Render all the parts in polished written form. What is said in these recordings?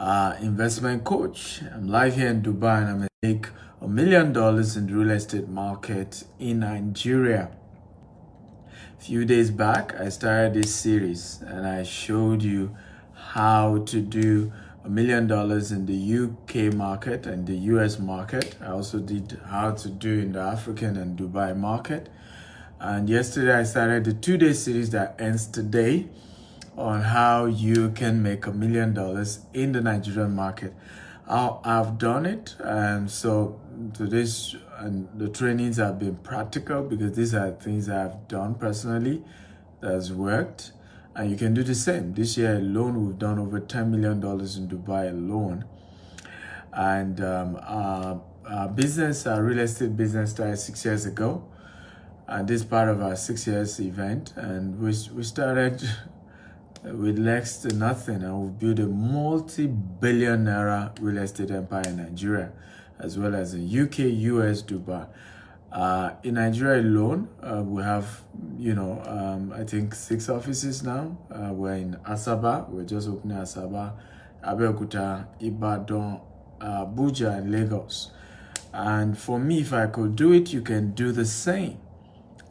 investment coach. I'm live here in Dubai and I'm going to make $1 million in the real estate market in Nigeria. A few days back, I started this series and I showed you how to do $1 million in the UK market and the US market. I also did how to do in the African and Dubai market. And yesterday I started the 2-day series that ends today on how you can make $1 million in the Nigerian market. I've done it, and so to this, and the trainings have been practical because these are things I've done personally that's worked, and you can do the same. This year alone, we've done over $10 million in Dubai alone, and our business, our real estate business, started 6 years ago, and this is part of our 6 years event, and we started with next to nothing, and we've built a multi-billion naira real estate empire in Nigeria, as well as in UK, US, Dubai. In Nigeria alone, we have, I think 6 offices now. We're in Asaba, we're just opening Asaba, Abeokuta, Ibadan, Abuja, and Lagos. And for me, if I could do it, you can do the same.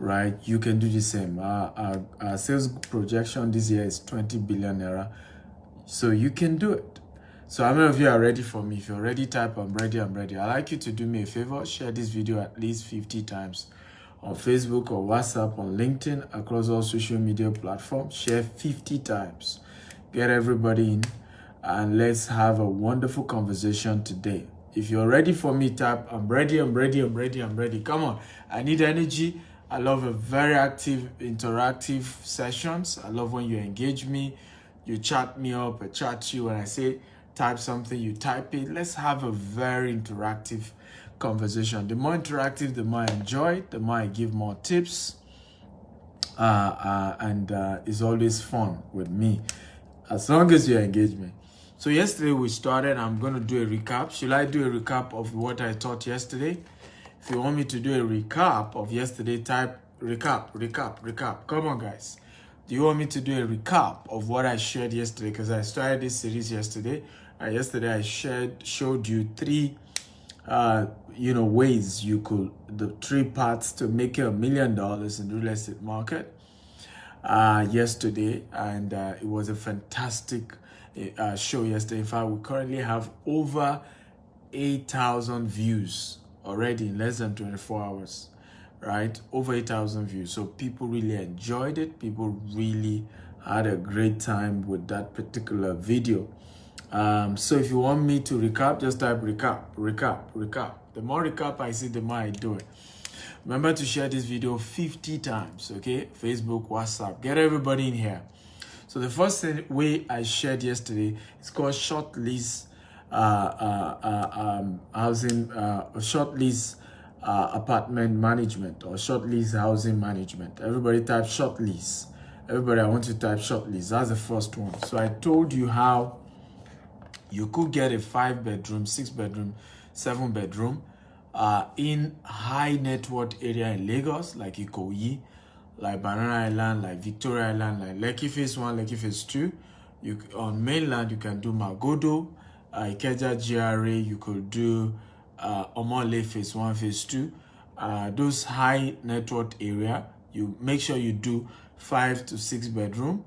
Right, you can do the same. Our sales projection this year is 20 billion naira, so you can do it. So how many of you are ready for me? If you're ready, type I'm ready, I'm ready. I'd like you to do me a favor, share this video at least 50 times on Facebook or WhatsApp, on LinkedIn, across all social media platforms. Share 50 times. Get everybody in and let's have a wonderful conversation today. If you're ready for me, type I'm ready, I'm ready, I'm ready, I'm ready. Come on, I need energy. I love a very active, interactive sessions. I love when you engage me, you chat me up, I chat you. When I say type something, you type it. Let's have a very interactive conversation. The more interactive, the more I enjoy it, the more I give more tips. And it's always fun with me, as long as you engage me. So yesterday we started, I'm going to do a recap. Should I do a recap of what I taught yesterday? If you want me to do a recap of yesterday, type recap. Come on, guys. Do you want me to do a recap of what I shared yesterday? Because I started this series yesterday. Yesterday, I showed you 3, ways you could, the 3 parts to make $1 million in the real estate market yesterday. And it was a fantastic show yesterday. In fact, we currently have over 8,000 views already in less than 24 hours, right? Over 8,000 views. So people really enjoyed it. People really had a great time with that particular video. So if you want me to recap, just type recap. The more recap I see, the more I do it. Remember to share this video 50 times, okay? Facebook, WhatsApp, get everybody in here. So the first way I shared yesterday is called short lease housing, short lease apartment management, or short lease housing management. Everybody type short lease. Everybody, I want you to type short lease. That's the first one. So I told you how you could get a 5-bedroom, 6-bedroom, 7-bedroom in high net worth area in Lagos, like Ikoyi, like Banana Island, like Victoria Island, like Lekki Phase 1, Lekki Phase 2. On mainland, you can do Magodo, Ikeja GRA, you could do Omole Phase 1, Phase 2. Those high net worth area, you make sure you do 5 to 6 bedroom,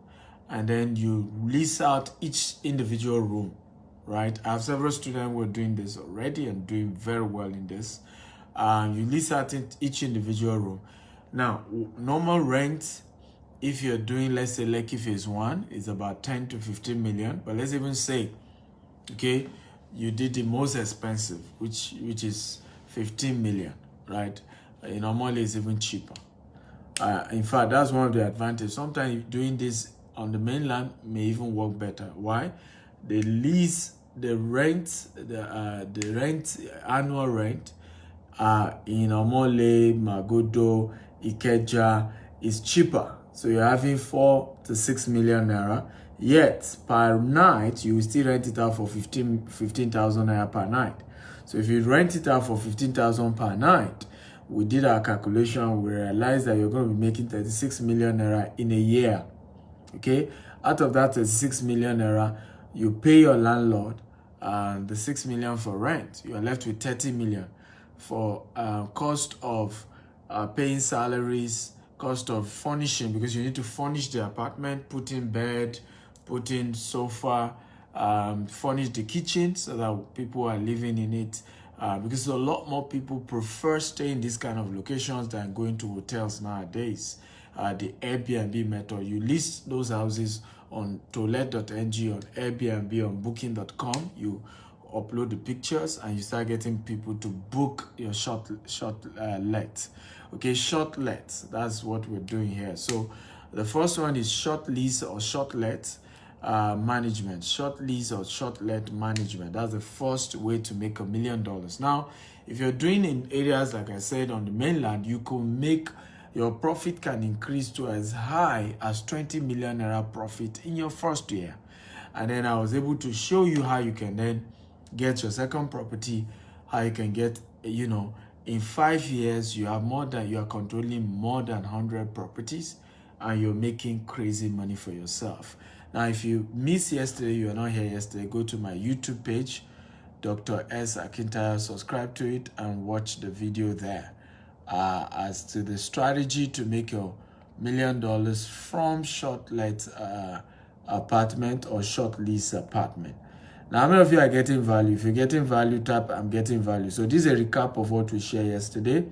and then you lease out each individual room, right? I have several students who are doing this already and doing very well in this. You lease out each individual room. Now, normal rent, if you're doing, let's say, Lekki Phase 1, is about 10 to 15 million, but let's even say, okay, you did the most expensive, which is 15 million, right? Normally it's even cheaper. In fact, that's one of the advantages. Sometimes doing this on the mainland may even work better. Why? The lease, the rent, the rent, annual rent, in Omole, Magodo, Ikeja is cheaper. So you're having 4 to 6 million naira. Yet per night, you will still rent it out for 15,000 naira per night. So if you rent it out for 15,000 per night, we did our calculation, we realized that you're going to be making 36 million naira in a year. Okay? Out of that 36 million naira, you pay your landlord the 6 million for rent. You are left with 30 million for cost of paying salaries, cost of furnishing, because you need to furnish the apartment, put in bed, put in sofa, furnish the kitchen so that people are living in it. Because a lot more people prefer staying in these kind of locations than going to hotels nowadays. The Airbnb method, you list those houses on tolet.ng, on Airbnb, on booking.com. You upload the pictures and you start getting people to book your short let. Okay, short let. That's what we're doing here. So the first one is short lease or short let management. Short lease or short let management. That's the first way to make $1 million. Now, if you're doing in areas like I said on the mainland, you could make your profit can increase to as high as 20 million naira profit in your first year. And then I was able to show you how you can then get your second property, how you can get, in 5 years, you are controlling more than 100 properties and you're making crazy money for yourself. Now, if you missed yesterday, you are not here yesterday, go to my YouTube page, Dr. S. Akintaya, subscribe to it and watch the video there. As to the strategy to make your $1 million from short let apartment or short lease apartment. Now, how many of you are getting value? If you're getting value, tap I'm getting value. So this is a recap of what we shared yesterday.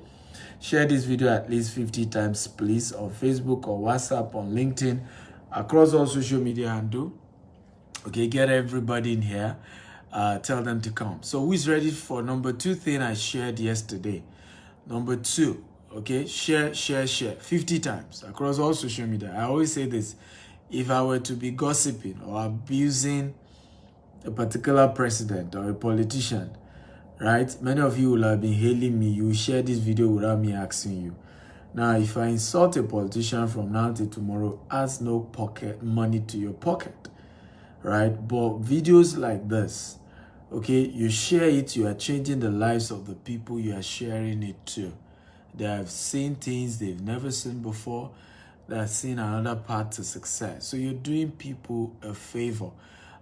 Share this video at least 50 times, please, on Facebook or WhatsApp, on LinkedIn, across all social media handle. Okay, get everybody in here. Tell them to come. So who is ready for number 2 thing I shared yesterday? Number 2, okay, share 50 times across all social media. I always say this: if I were to be gossiping or abusing a particular president or a politician, right, many of you will have been hailing me. You will share this video without me asking you. Now, if I insult a politician from now till tomorrow, adds no pocket money to your pocket, right? But videos like this, okay, you share it, you are changing the lives of the people you are sharing it to. They have seen things they've never seen before. They have seen another path to success. So you're doing people a favor.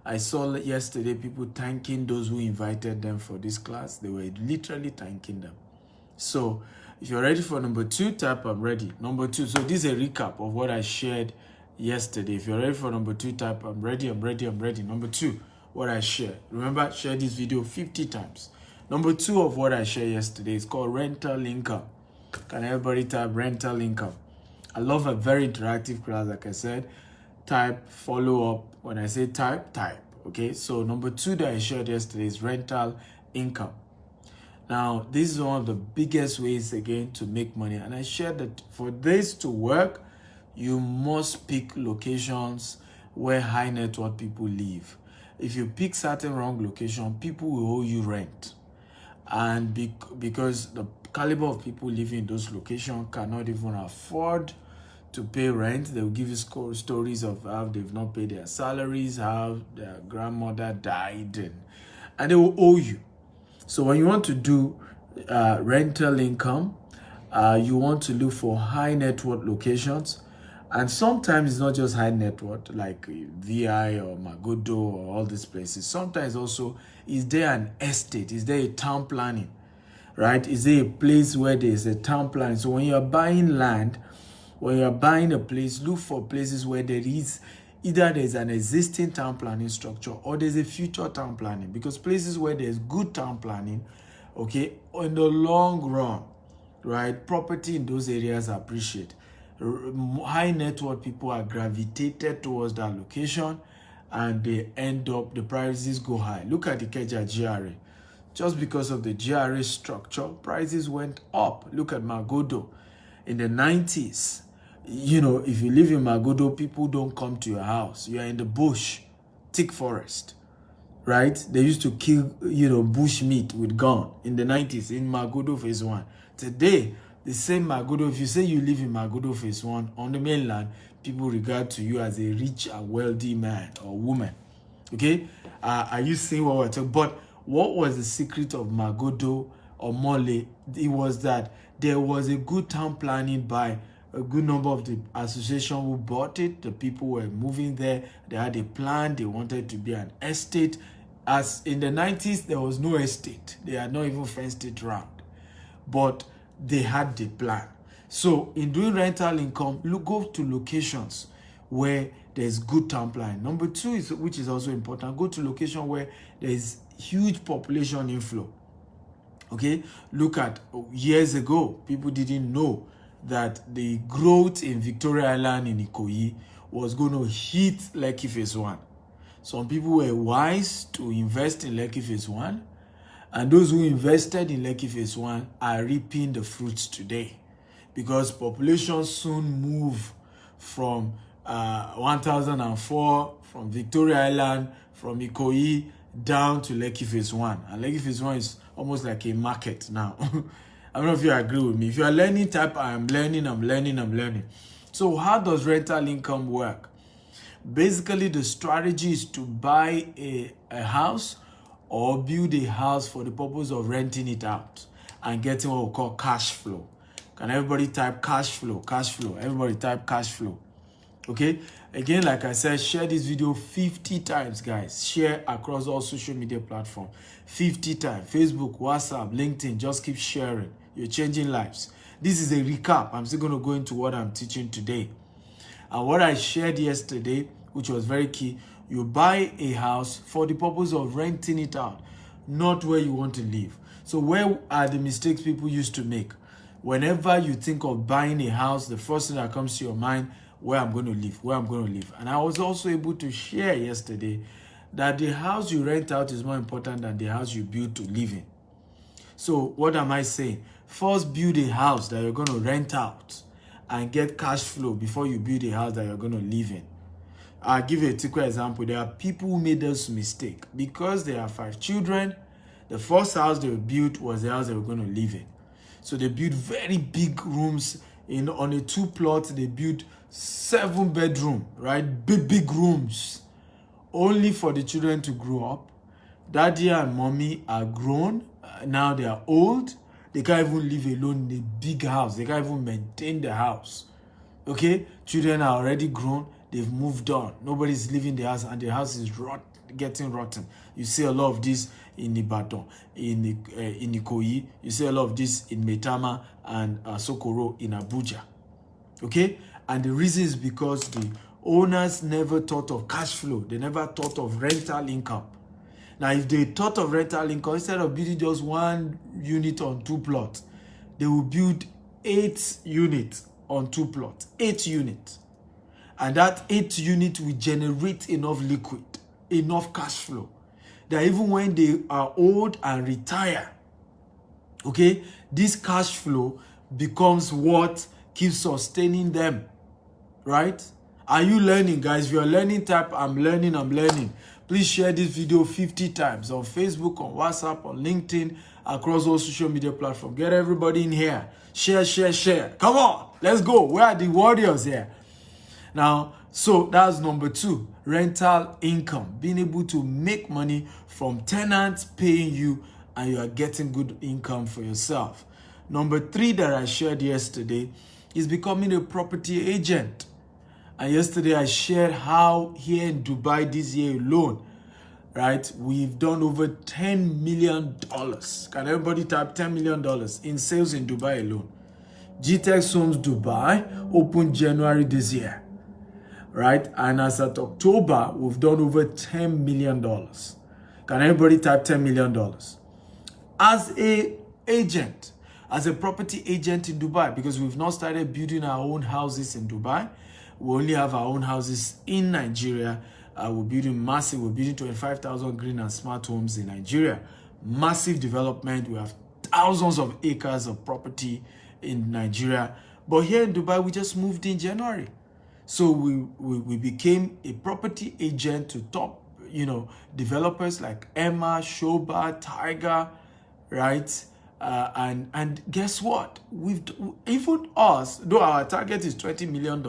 I saw yesterday people thanking those who invited them for this class. They were literally thanking them. So if you're ready for number 2, tap I'm ready. Number 2. So this is a recap of what I shared yesterday. If you're ready for number 2, tap I'm ready. Number 2. What I shared. Remember, share this video 50 times. Number 2 of what I shared yesterday is called rental income. Can everybody type rental income? I love a very interactive class, like I said. Type, follow up. When I say type. Okay, so number 2 that I shared yesterday is rental income. Now, this is one of the biggest ways, again, to make money. And I shared that for this to work, you must pick locations where high net worth people live. If you pick certain wrong location, people will owe you rent. And because the caliber of people living in those locations cannot even afford to pay rent, they will give you stories of how they've not paid their salaries, how their grandmother died, and they will owe you. So when you want to do rental income, you want to look for high net worth locations. And sometimes it's not just high net worth, like VI or Magodo or all these places. Sometimes also, is there an estate? Is there a town planning, right? Is there a place where there's a town planning? So when you're buying land, when you're buying a place, look for places where there is either there's an existing town planning structure or there's a future town planning. Because places where there's good town planning, okay, in the long run, right, property in those areas appreciate. High net worth people are gravitated towards that location and they end up, the prices go high. Look at the Ikeja GRA. Just because of the GRA structure, prices went up. Look at Magodo. In the 90s, if you live in Magodo, people don't come to your house. You are in the bush, thick forest, right? They used to kill, bush meat with gun in the 90s in Magodo phase 1. Today, the same Magodo, if you say you live in Magodo phase 1 on the mainland, people regard to you as a rich and wealthy man or woman. Okay? Are you seeing what we're talking about? But what was the secret of Magodo or Mole? It was that there was a good town planning by a good number of the association who bought it. The people were moving there. They had a plan. They wanted to be an estate. As in the 90s, there was no estate. They had not even fenced it round. But they had the plan. So in doing rental income, go to locations where there's good town plan. Number two, is which is also important, go to location where there's huge population inflow. Okay, look at years ago, people didn't know that the growth in Victoria Island in Ikoyi was going to hit Lekki Phase 1. Some people were wise to invest in Lekki Phase 1, and those who invested in Lekki Phase 1 are reaping the fruits today, because population soon move from 1004, from Victoria Island, from Ikoyi down to Lekki Phase 1. And Lekki Phase 1 is almost like a market now. I don't know if you agree with me. If you are learning type, I'm learning. So how does rental income work? Basically, the strategy is to buy a house or build a house for the purpose of renting it out and getting what we call cash flow. Can everybody type cash flow? Cash flow. Everybody type cash flow. Okay? Again, like I said, share this video 50 times, guys. Share across all social media platforms 50 times. Facebook, WhatsApp, LinkedIn. Just keep sharing. You're changing lives. This is a recap. I'm still going to go into what I'm teaching today. And what I shared yesterday, which was very key, you buy a house for the purpose of renting it out, not where you want to live. So where are the mistakes people used to make? Whenever you think of buying a house, the first thing that comes to your mind, where I'm going to live. And I was also able to share yesterday that the house you rent out is more important than the house you build to live in. So what am I saying? First, build a house that you're going to rent out and get cash flow before you build a house that you're going to live in. I'll give you a typical example. There are people who made this mistake. Because they have 5 children, the first house they built was the house they were going to live in. So they built very big rooms. On a 2 plot, they built 7 bedroom, right? Big rooms, only for the children to grow up. Daddy and mommy are grown. Now they are old. They can't even live alone in a big house. They can't even maintain the house. Okay? Children are already grown. They've moved on. Nobody's living in the house, and the house is getting rotten. You see a lot of this in Ibadan, in Ikoyi. You see a lot of this in Metama and Sokoro in Abuja. Okay? And the reason is because the owners never thought of cash flow. They never thought of rental income. Now, if they thought of rental income, instead of building just 1 unit on 2 plots, they will build 8 units on 2 plots. 8 units. And that 8 unit will generate enough liquid, enough cash flow, that even when they are old and retire, okay, this cash flow becomes what keeps sustaining them, right? Are you learning, guys? If you're learning, type I'm learning. Please share this video 50 times on Facebook, on WhatsApp, on LinkedIn, across all social media platforms. Get everybody in here. Share. Come on, let's go. Where are the warriors here? Now, so that's number 2, rental income. Being able to make money from tenants paying you, and you are getting good income for yourself. Number 3 that I shared yesterday is becoming a property agent. And yesterday I shared how here in Dubai this year alone, right, we've done over $10 million. Can everybody type $10 million in sales in Dubai alone? GTEX Homes Dubai opened January this year, right? And as at October, we've done over $10 million. Can everybody type $10 million? As a agent, as a property agent in Dubai, because we've not started building our own houses in Dubai. We only have our own houses in Nigeria. We're building 25,000 green and smart homes in Nigeria. Massive development. We have thousands of acres of property in Nigeria. But here in Dubai, we just moved in January. So we became a property agent to top, developers like Emma, Shoba, Tiger, right? And guess what? Even us, though our target is $20 million,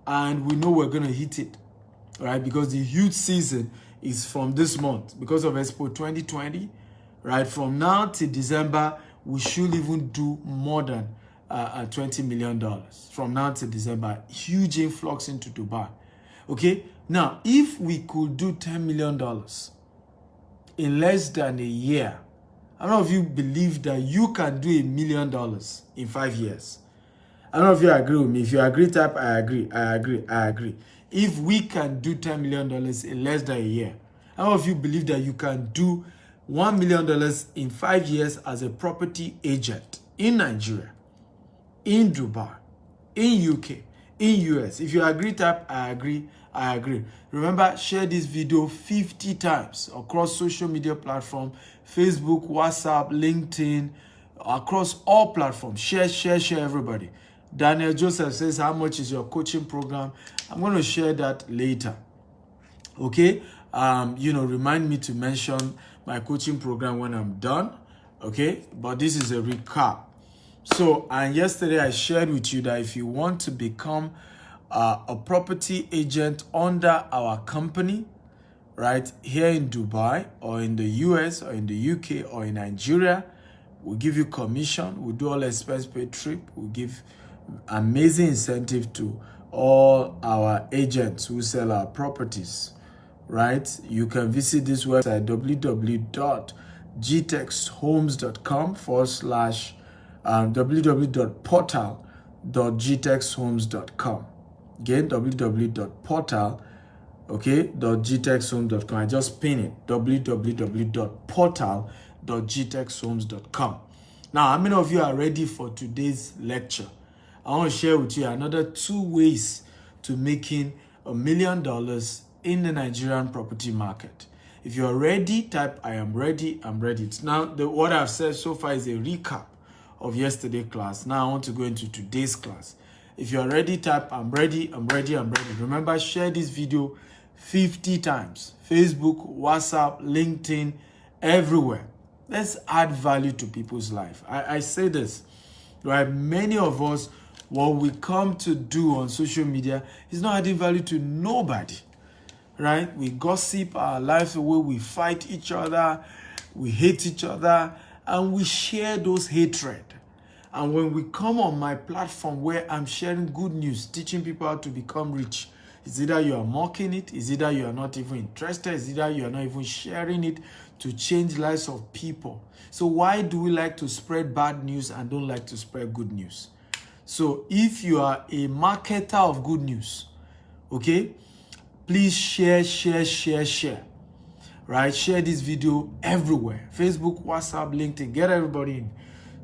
and we know we're going to hit it, right? Because the huge season is from this month because of Expo 2020, right? From now to December, we should even do more than $20 million. From now to December, huge influx into Dubai. Okay? Now, if we could do $10 million, in less than a year. How many of you believe that you can do $1 million in 5 years? How many of you agree with me? If you agree, type I agree, I agree, I agree. If we can do $10 million in less than a year, how many of you believe that you can do $1 million in 5 years as a property agent in Nigeria, in Dubai, in UK, in US? If you agree, type I agree, I agree. Remember, share this video 50 times across social media platforms, Facebook, WhatsApp, LinkedIn, across all platforms. Share, everybody. Daniel Joseph says, how much is your coaching program? I'm going to share that later. Okay? Remind me to mention my coaching program when I'm done. Okay? But this is a recap. So, and yesterday I shared with you that if you want to become a property agent under our company, right, here in Dubai or in the US or in the UK or in Nigeria, we'll give you commission, we'll do all expense paid trip, we'll give amazing incentive to all our agents who sell our properties, right? You can visit this website, www.gtexhomes.com www.portal.gtexhomes.com. Again, www.portal.gtexhomes.com. I just pin it, www.portal.gtexhomes.com. Now, how many of you are ready for today's lecture? I want to share with you another 2 ways to making $1 million in the Nigerian property market. If you're ready, type I am ready, I'm ready. Now, what I've said so far is a recap of yesterday's class. Now I want to go into today's class. If you're ready, type I'm ready, I'm ready, I'm ready. Remember, share this video 50 times. Facebook, WhatsApp, LinkedIn, everywhere. Let's add value to people's life. I say this, right? Many of us, what we come to do on social media is not adding value to nobody, right? We gossip our lives away, we fight each other, we hate each other, and we share those hatred. And when we come on my platform where I'm sharing good news, teaching people how to become rich, it's either you are mocking it, it's either you are not even interested, it's either you are not even sharing it to change lives of people. So why do we like to spread bad news and don't like to spread good news? So if you are a marketer of good news, okay, please share, right? Share this video everywhere. Facebook, WhatsApp, LinkedIn, get everybody in.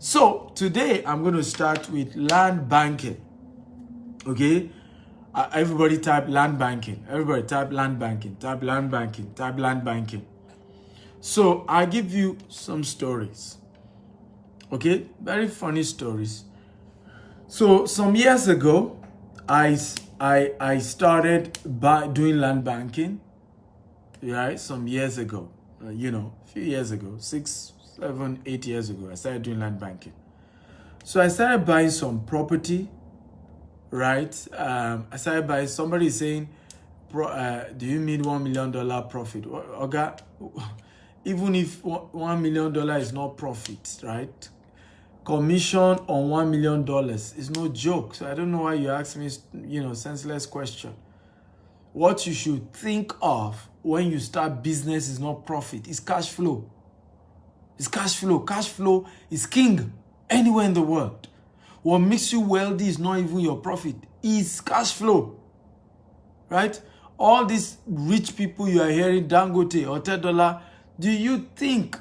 So today I'm going to start with land banking, okay? Everybody type land banking. Everybody type land banking, type land banking, type land banking. So I'll give you some stories, okay? Very funny stories. So some years ago, I started by doing land banking, right? Some years ago, a few years ago, 6, 7, 8 years ago, I started doing land banking. So I started buying some property, right? I started buying, somebody saying, do you mean $1 million profit? Okay, even if $1 million is not profit, right? Commission on $1 million is no joke. So I don't know why you ask me, senseless question. What you should think of when you start business is not profit, it's cash flow. It's cash flow. Cash flow is king anywhere in the world. What makes you wealthy is not even your profit, it's cash flow, right? All these rich people you are hearing, Dangote or $10, do you think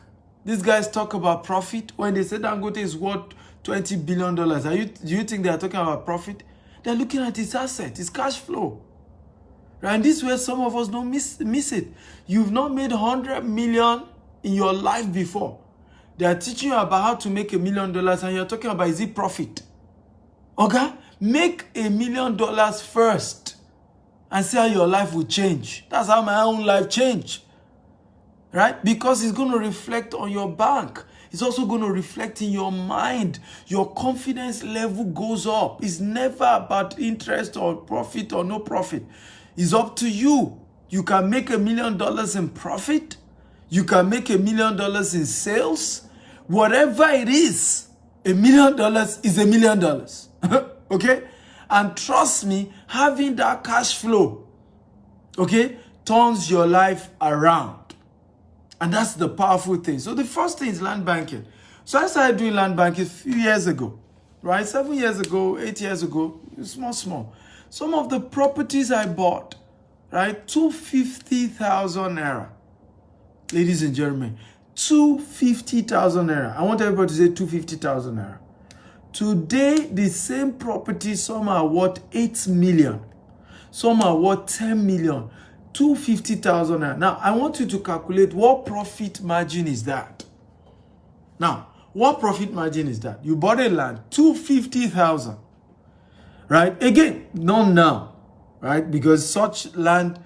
these guys talk about profit? When they say Dangote is worth $20 billion, do you think they are talking about profit? They're looking at its asset, its cash flow. Right? And this is where some of us don't miss it. You've not made 100 million in your life before. They are teaching you about how to make $1 million and you're talking about, is it profit? Okay? Make $1 million first and see how your life will change. That's how my own life changed. Right? Because it's going to reflect on your bank. It's also going to reflect in your mind. Your confidence level goes up. It's never about interest or profit or no profit. It's up to you. You can make $1 million in profit. You can make $1 million in sales. Whatever it is, $1 million is $1 million. Okay? And trust me, having that cash flow, okay, turns your life around. And that's the powerful thing. So the first thing is land banking. So I started doing land banking a few years ago, right? 7 years ago, 8 years ago, small. Some of the properties I bought, right? 250,000 naira. Ladies and gentlemen, 250,000 naira. I want everybody to say 250,000 naira. Today, the same property, some are worth 8 million. Some are worth 10 million. 250,000 naira. Now, I want you to calculate what profit margin is that. Now, what profit margin is that? You bought a land, 250,000, right? Again, not now, right? Because such land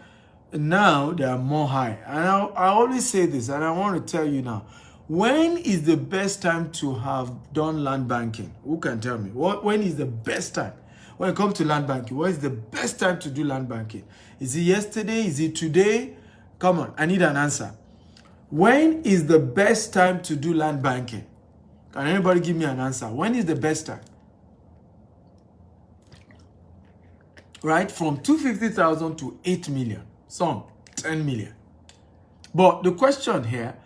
now, they are more high. And I always say this, and I want to tell you now, when is the best time to have done land banking? Who can tell me? When is the best time? When it comes to land banking, what is the best time to do land banking? Is it yesterday? Is it today? Come on, I need an answer. When is the best time to do land banking? Can anybody give me an answer? When is the best time? Right? From 250,000 to 8 million. Some 10 million. But the question here,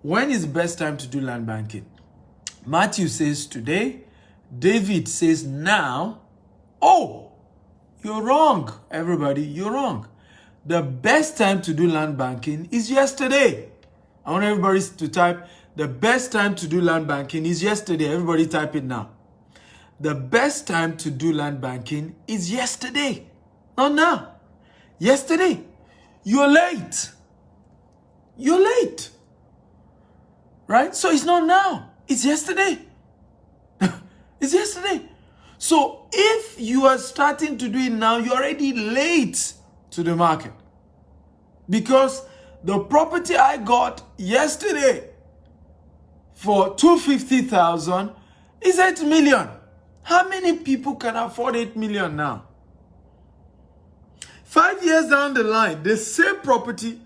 when is the best time to do land banking? Matthew says today. David says now. Oh, you're wrong, everybody. You're wrong. The best time to do land banking is yesterday. I want everybody to type, the best time to do land banking is yesterday. Everybody type it now. The best time to do land banking is yesterday. Not now. Yesterday. You're late. You're late. Right? So it's not now. It's yesterday. It's yesterday. So if you are starting to do it now, you're already late to the market. Because the property I got yesterday for 250,000 is 8 million. How many people can afford 8 million now? 5 years down the line, the same property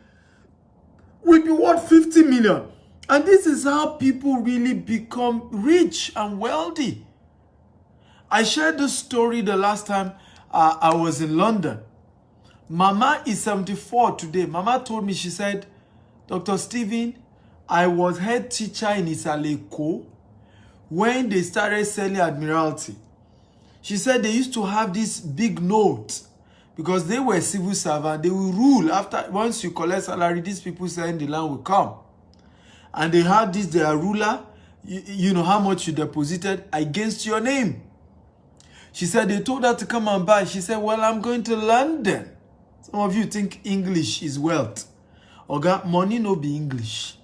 will be worth 50 million. And this is how people really become rich and wealthy. I shared this story the last time I was in London. Mama is 74 today. Mama told me, she said, Dr. Stephen, I was head teacher in Isaleko when they started selling Admiralty. She said they used to have this big note because they were civil servants. They will rule after, once you collect salary, these people selling the land will come. And they had this, their ruler, you know how much you deposited against your name. She said they told her to come and buy. She said, well, I'm going to London. Some of you think English is wealth. Oga, money no be English.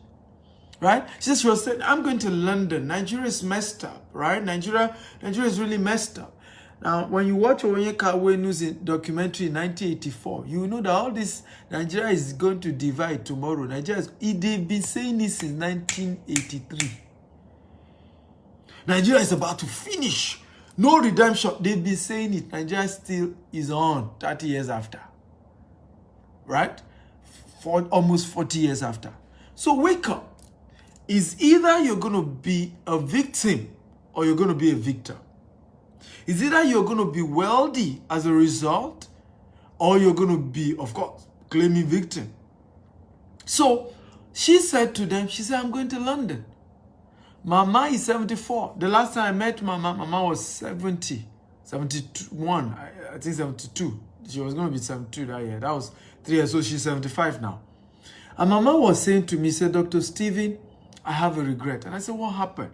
Right? She said, I'm going to London. Nigeria is messed up, right? Nigeria is really messed up. Now, when you watch Onyeka News documentary in 1984, you know that all this, Nigeria is going to divide tomorrow. They've been saying this since 1983. Nigeria is about to finish. No redemption. They've been saying it. Nigeria still is on 30 years after. Right? For almost 40 years after. So wake up. Is either you're going to be a victim or you're going to be a victor. Is either you're going to be wealthy as a result or you're going to be, of course, claiming victim. So she said to them, she said, I'm going to London. Mama is 74. The last time I met Mama was 70, 71, I think 72. She was going to be 72 that year. That was 3 years, so she's 75 now. And Mama was saying to me, said, Dr. Stephen, I have a regret. And I said, what happened?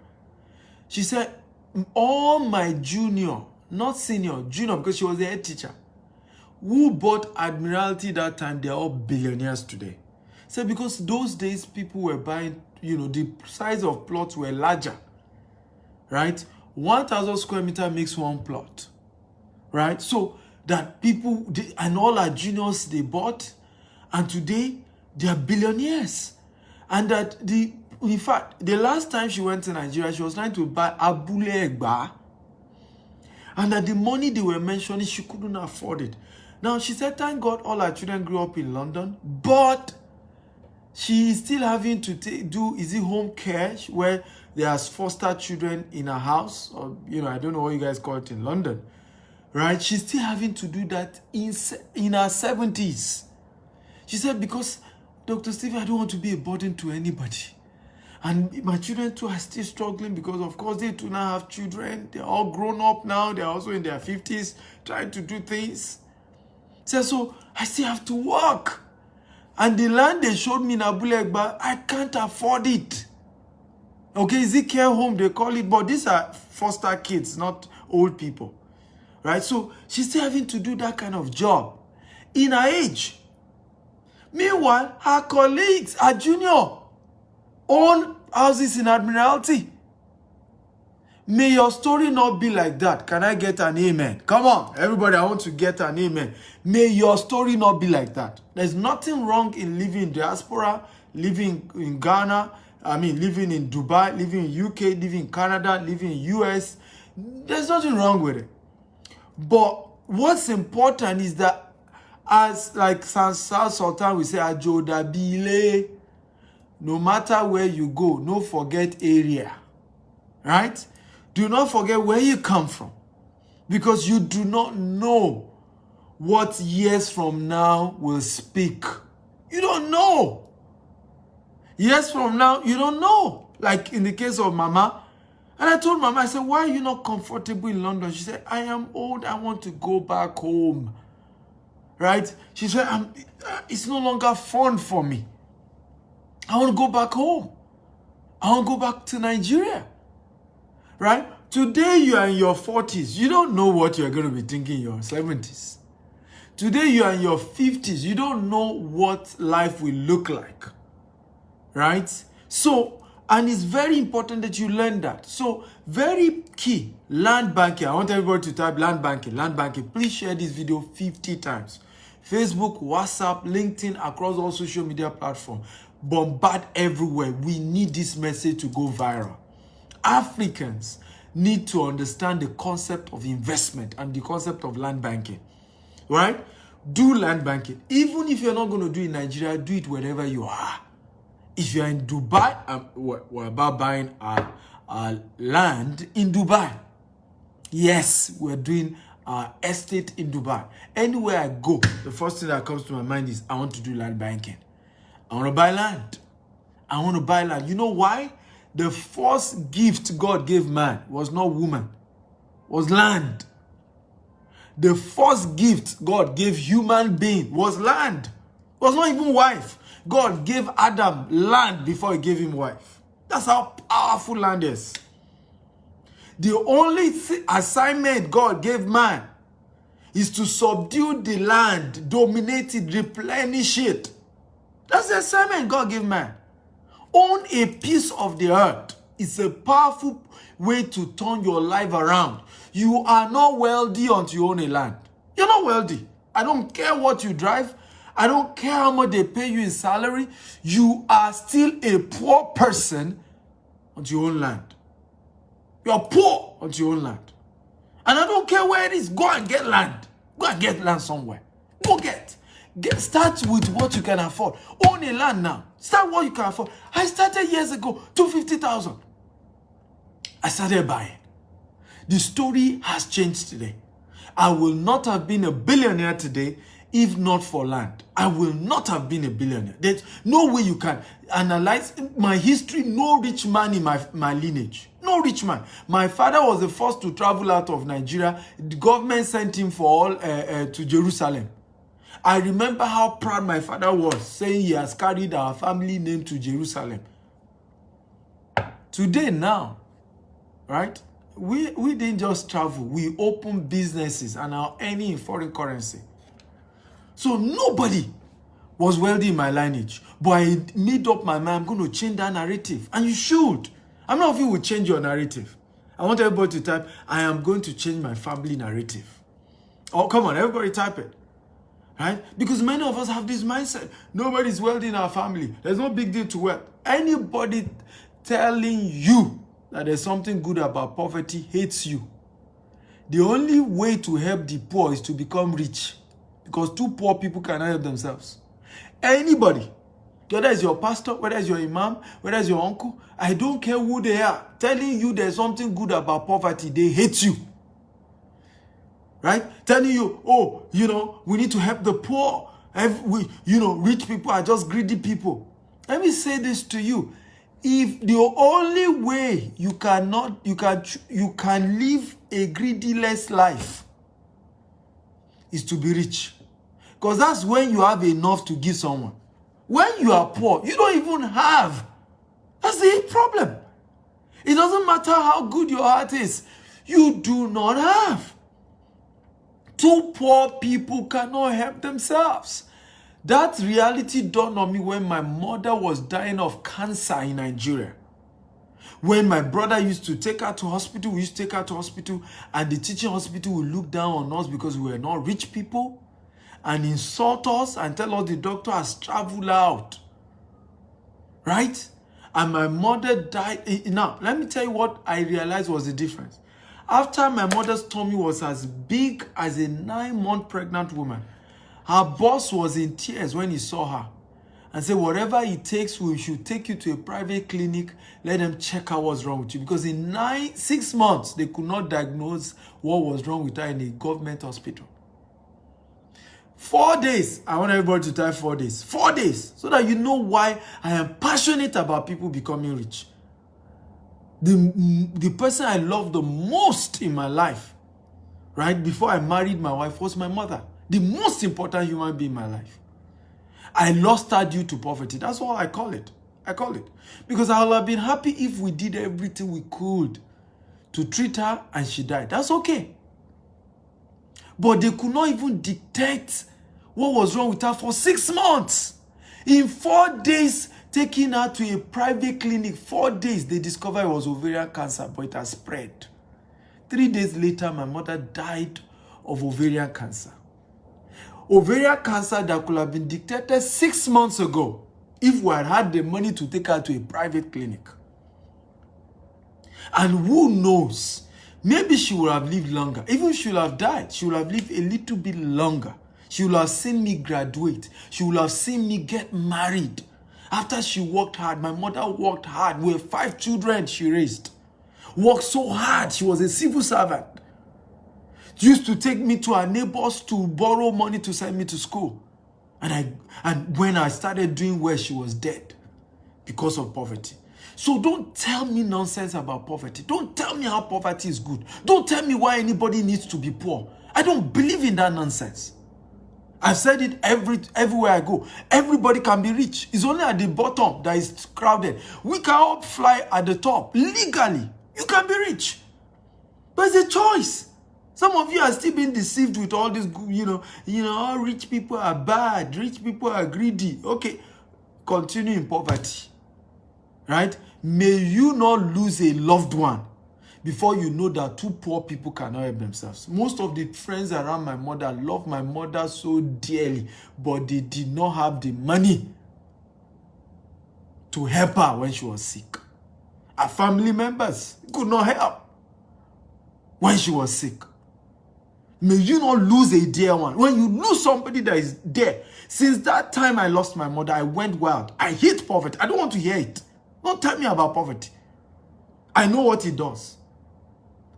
She said, all my junior, not senior, junior, because she was the head teacher, who bought Admiralty that time, they're all billionaires today. Said because those days people were buying, you know, the size of plots were larger, right? 1,000 square meter makes one plot, right? So that people, and all our juniors, they bought, and today they are billionaires. And that in fact, the last time she went to Nigeria, she was trying to buy Abule Egba, and that the money they were mentioning, she couldn't afford it. Now, she said, thank God all her children grew up in London, but she is still having to do, is it home care, where there's foster children in her house, or, you know, I don't know what you guys call it in London, right? She's still having to do that in her 70s. She said, because Dr. Steve, I don't want to be a burden to anybody. And my children too are still struggling because, of course, they do not have children. They're all grown up now. They're also in their 50s trying to do things. So I still have to work. And the land they showed me in Abulegba, I can't afford it. Okay, is it care home they call it? But these are foster kids, not old people. Right? So she's still having to do that kind of job in her age. Meanwhile, her colleagues are junior, own houses in Admiralty. May your story not be like that. Can I get an amen? Come on, everybody, I want to get an amen. May your story not be like that. There's nothing wrong in living in diaspora, living in Ghana, living in Dubai, living in UK, living in Canada, living in US. There's nothing wrong with it. But what's important is that, as like South Sultan will say, Ajoda Bile, no matter where you go, no forget area. Right? Do not forget where you come from. Because you do not know what years from now will speak. You don't know. Years from now, you don't know. Like in the case of Mama. And I told Mama, I said, why are you not comfortable in London? She said, I am old. I want to go back home. Right? She said, it's no longer fun for me. I want to go back home. I want to go back to Nigeria. Right? Today you are in your 40s. You don't know what you're going to be thinking in your 70s. Today you are in your 50s. You don't know what life will look like. Right? So, and it's very important that you learn that. So, very key, land banking. I want everybody to type land banking, land banking. Please share this video 50 times. Facebook, WhatsApp, LinkedIn, across all social media platforms. Bombard everywhere. We need this message to go viral. Africans need to understand the concept of investment and the concept of land banking. Right? Do land banking. Even if you're not going to do it in Nigeria, do it wherever you are. If you're in Dubai, we're about buying our land in Dubai. Yes, we're doing our estate in Dubai. Anywhere I go, the first thing that comes to my mind is I want to do land banking. I want to buy land. I want to buy land. You know why? The first gift God gave man was not woman, was land. The first gift God gave human being was land. It was not even wife. God gave Adam land before he gave him wife. That's how powerful land is. The only assignment God gave man is to subdue the land, dominate it, replenish it. That's the assignment God gave man. Own a piece of the earth. It's a powerful way to turn your life around. You are not wealthy until you own a land. You're not wealthy. I don't care what you drive. I don't care how much they pay you in salary. You are still a poor person until you own land. You're poor until you own land. And I don't care where it is. Go and get land. Go and get land somewhere. Go get. Start with what you can afford. Own a land now. Start what you can afford. I started years ago, 250,000. I started buying. The story has changed today. I will not have been a billionaire today if not for land. I will not have been a billionaire. There's no way you can analyze my history. No rich man in my lineage. No rich man. My father was the first to travel out of Nigeria. The government sent him for all to Jerusalem. I remember how proud my father was, saying he has carried our family name to Jerusalem. Today now, right? We didn't just travel. We opened businesses and are earning in foreign currency. So nobody was wealthy in my lineage. But I made up my mind, I'm going to change that narrative. And you should. I'm not if you will change your narrative. I want everybody to type, I am going to change my family narrative. Oh, come on, everybody type it. Right? Because many of us have this mindset. Nobody's wealthy in our family. There's no big deal to wealth. Anybody telling you that there's something good about poverty hates you. The only way to help the poor is to become rich. Because two poor people cannot help themselves. Anybody, whether it's your pastor, whether it's your imam, whether it's your uncle, I don't care who they are, telling you there's something good about poverty, they hate you. Right? Telling you, oh, we need to help the poor. Rich people are just greedy people. Let me say this to you. If the only way you can live a greediless life is to be rich, because that's when you have enough to give someone. When you are poor, you don't even have. That's the problem. It doesn't matter how good your heart is, you do not have. Two poor people cannot help themselves. That reality dawned on me when my mother was dying of cancer in Nigeria. When my brother used to take her to hospital, we used to take her to hospital, and the teaching hospital would look down on us because we were not rich people and insult us and tell us the doctor has traveled out. Right? And my mother died. Now, let me tell you what I realized was the difference. After my mother's tummy was as big as a 9-month pregnant woman, her boss was in tears when he saw her and said, whatever it takes, we should take you to a private clinic, let them check out what's wrong with you. Because in 6 months, they could not diagnose what was wrong with her in a government hospital. 4 days. I want everybody to type 4 days. 4 days. So that you know why I am passionate about people becoming rich. The person I loved the most in my life, right, before I married my wife, was my mother. The most important human being in my life. I lost her due to poverty. That's all I call it. Because I would have been happy if we did everything we could to treat her and she died. That's okay. But they could not even detect what was wrong with her for 6 months. In 4 days, taking her to a private clinic, 4 days, they discovered it was ovarian cancer, but it has spread. 3 days later, my mother died of ovarian cancer. Ovarian cancer that could have been detected 6 months ago if we had had the money to take her to a private clinic. And who knows, maybe she would have lived longer. Even if she would have died, she would have lived a little bit longer. She would have seen me graduate. She would have seen me get married. After she worked hard, my mother worked hard. We have 5 children she raised. Worked so hard. She was a civil servant. Used to take me to her neighbors to borrow money to send me to school. And when I started doing well, she was dead because of poverty. So don't tell me nonsense about poverty. Don't tell me how poverty is good. Don't tell me why anybody needs to be poor. I don't believe in that nonsense. I've said it everywhere I go. Everybody can be rich. It's only at the bottom that is crowded. We can all fly at the top. Legally, you can be rich. But it's a choice. Some of you are still being deceived with all this, all rich people are bad. Rich people are greedy. Okay, continue in poverty. Right? May you not lose a loved one before you know that 2 poor people cannot help themselves. Most of the friends around my mother love my mother so dearly, but they did not have the money to help her when she was sick. Her family members could not help when she was sick. May you not lose a dear one. When you lose somebody that is dear, since that time I lost my mother, I went wild. I hate poverty. I don't want to hear it. Don't tell me about poverty. I know what it does.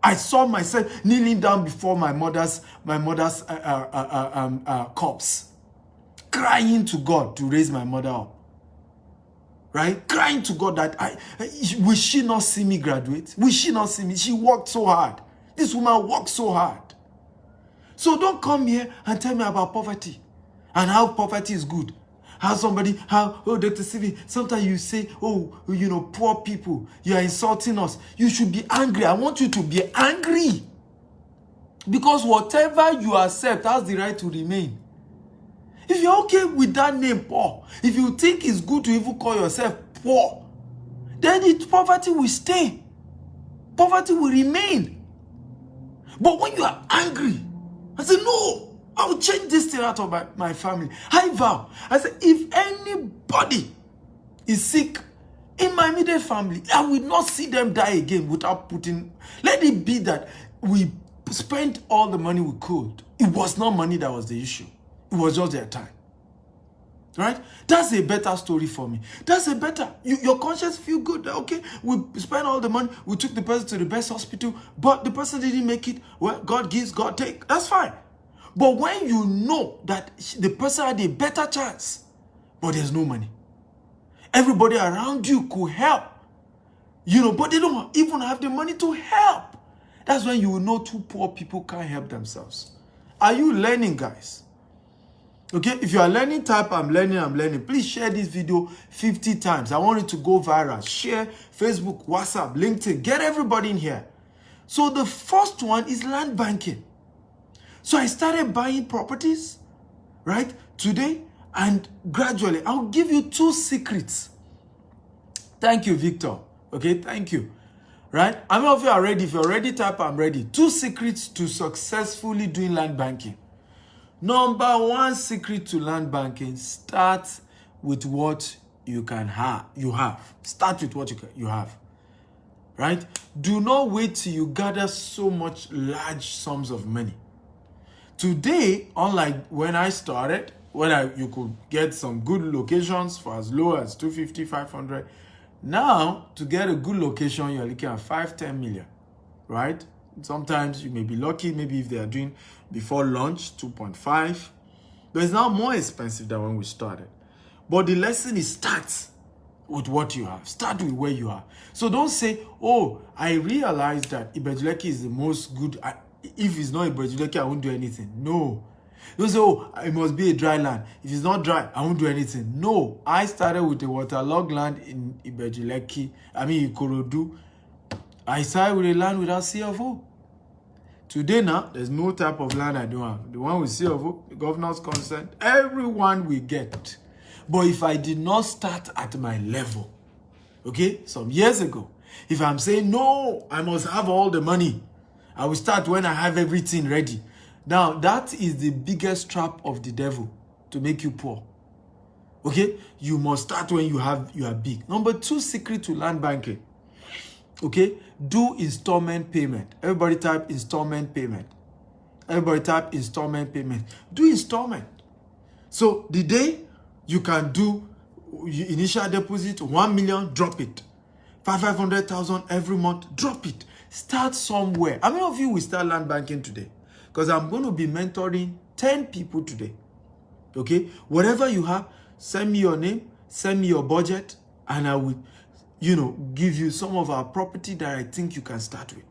I saw myself kneeling down before my mother's corpse, crying to God to raise my mother up. Right? Crying to God that will she not see me graduate? Will she not see me? She worked so hard. This woman worked so hard. So don't come here and tell me about poverty and how poverty is good. Dr. Stevie, sometimes you say, poor people, you are insulting us. You should be angry. I want you to be angry. Because whatever you accept has the right to remain. If you're okay with that name, poor, if you think it's good to even call yourself poor, then poverty will stay. Poverty will remain. But when you are angry, I say, no, I will change this thing out of my family. I vow. I say, if anybody is sick in my immediate family, I will not see them die again without let it be that we spent all the money we could. It was not money that was the issue. It was just their time. Right? That's a better story for me. That's a better, your conscience feel good. Okay, we spent all the money, we took the person to the best hospital, but the person didn't make it. Well, God gives, God takes. That's fine. But when you know that the person had a better chance, but there's no money, everybody around you could help, but they don't even have the money to help. That's when you will know two poor people can't help themselves. Are you learning, guys? Okay, if you are learning, type I'm learning. Please share this video 50 times. I want it to go viral. Share Facebook, WhatsApp, LinkedIn. Get everybody in here. So the first one is land banking. So I started buying properties, right, today, and gradually I'll give you 2 secrets. Thank you, Victor. Okay, thank you. Right? How many of you are ready? If you're ready, type I'm ready. 2 secrets to successfully doing land banking. Number 1 secret to land banking: start with what you have. Start with what you have. Right? Do not wait till you gather so much large sums of money. Today, unlike when I started, you could get some good locations for as low as 250, 500. Now, to get a good location, you're looking at 5-10 million, right? Sometimes you may be lucky, maybe if they are doing before launch, 2.5. But it's now more expensive than when we started. But the lesson is start with what you have. Start with where you are. So don't say, oh, I realized that Ibejuleki is the most good. If it's not Ibejuleki, I won't do anything. No. Don't say, oh, it must be a dry land. If it's not dry, I won't do anything. No. I started with a waterlogged land in Ikorodu. I started with a land without CFO. Today now, there's no type of land I don't have. The one with CFO, the governor's consent, everyone will get. But if I did not start at my level, okay, some years ago, if I'm saying, no, I must have all the money, I will start when I have everything ready. Now, that is the biggest trap of the devil, to make you poor. Okay? You must start when you are big. Number 2 secret to land banking. Okay? Do installment payment. Everybody type installment payment. Everybody type installment payment. Do installment. So the day you can do initial deposit, 1 million, drop it. 500,000 every month, drop it. Start somewhere. How many of you will start land banking today? Because I'm going to be mentoring 10 people today. Okay? Whatever you have, send me your name, send me your budget, and I will, give you some of our property that I think you can start with.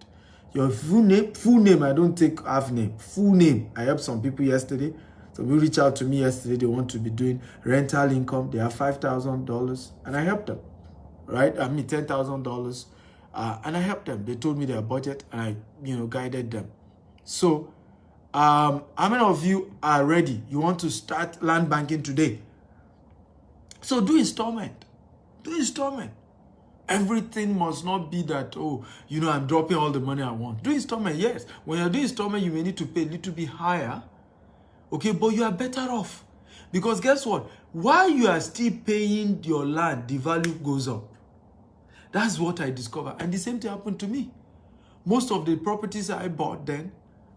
Your full name, I don't take half name. Full name. I helped some people yesterday. So we reached out to me yesterday. They want to be doing rental income. They have $5,000, and I helped them. Right? I mean $10,000, and I helped them. They told me their budget, and I, guided them. So, how many of you are ready? You want to start land banking today? So do installment. Do installment. Everything must not be that, oh, I'm dropping all the money I want. Do installment, yes. When you're doing installment, you may need to pay a little bit higher. Okay, but you are better off. Because guess what? While you are still paying your land, the value goes up. That's what I discovered. And the same thing happened to me. Most of the properties I bought then,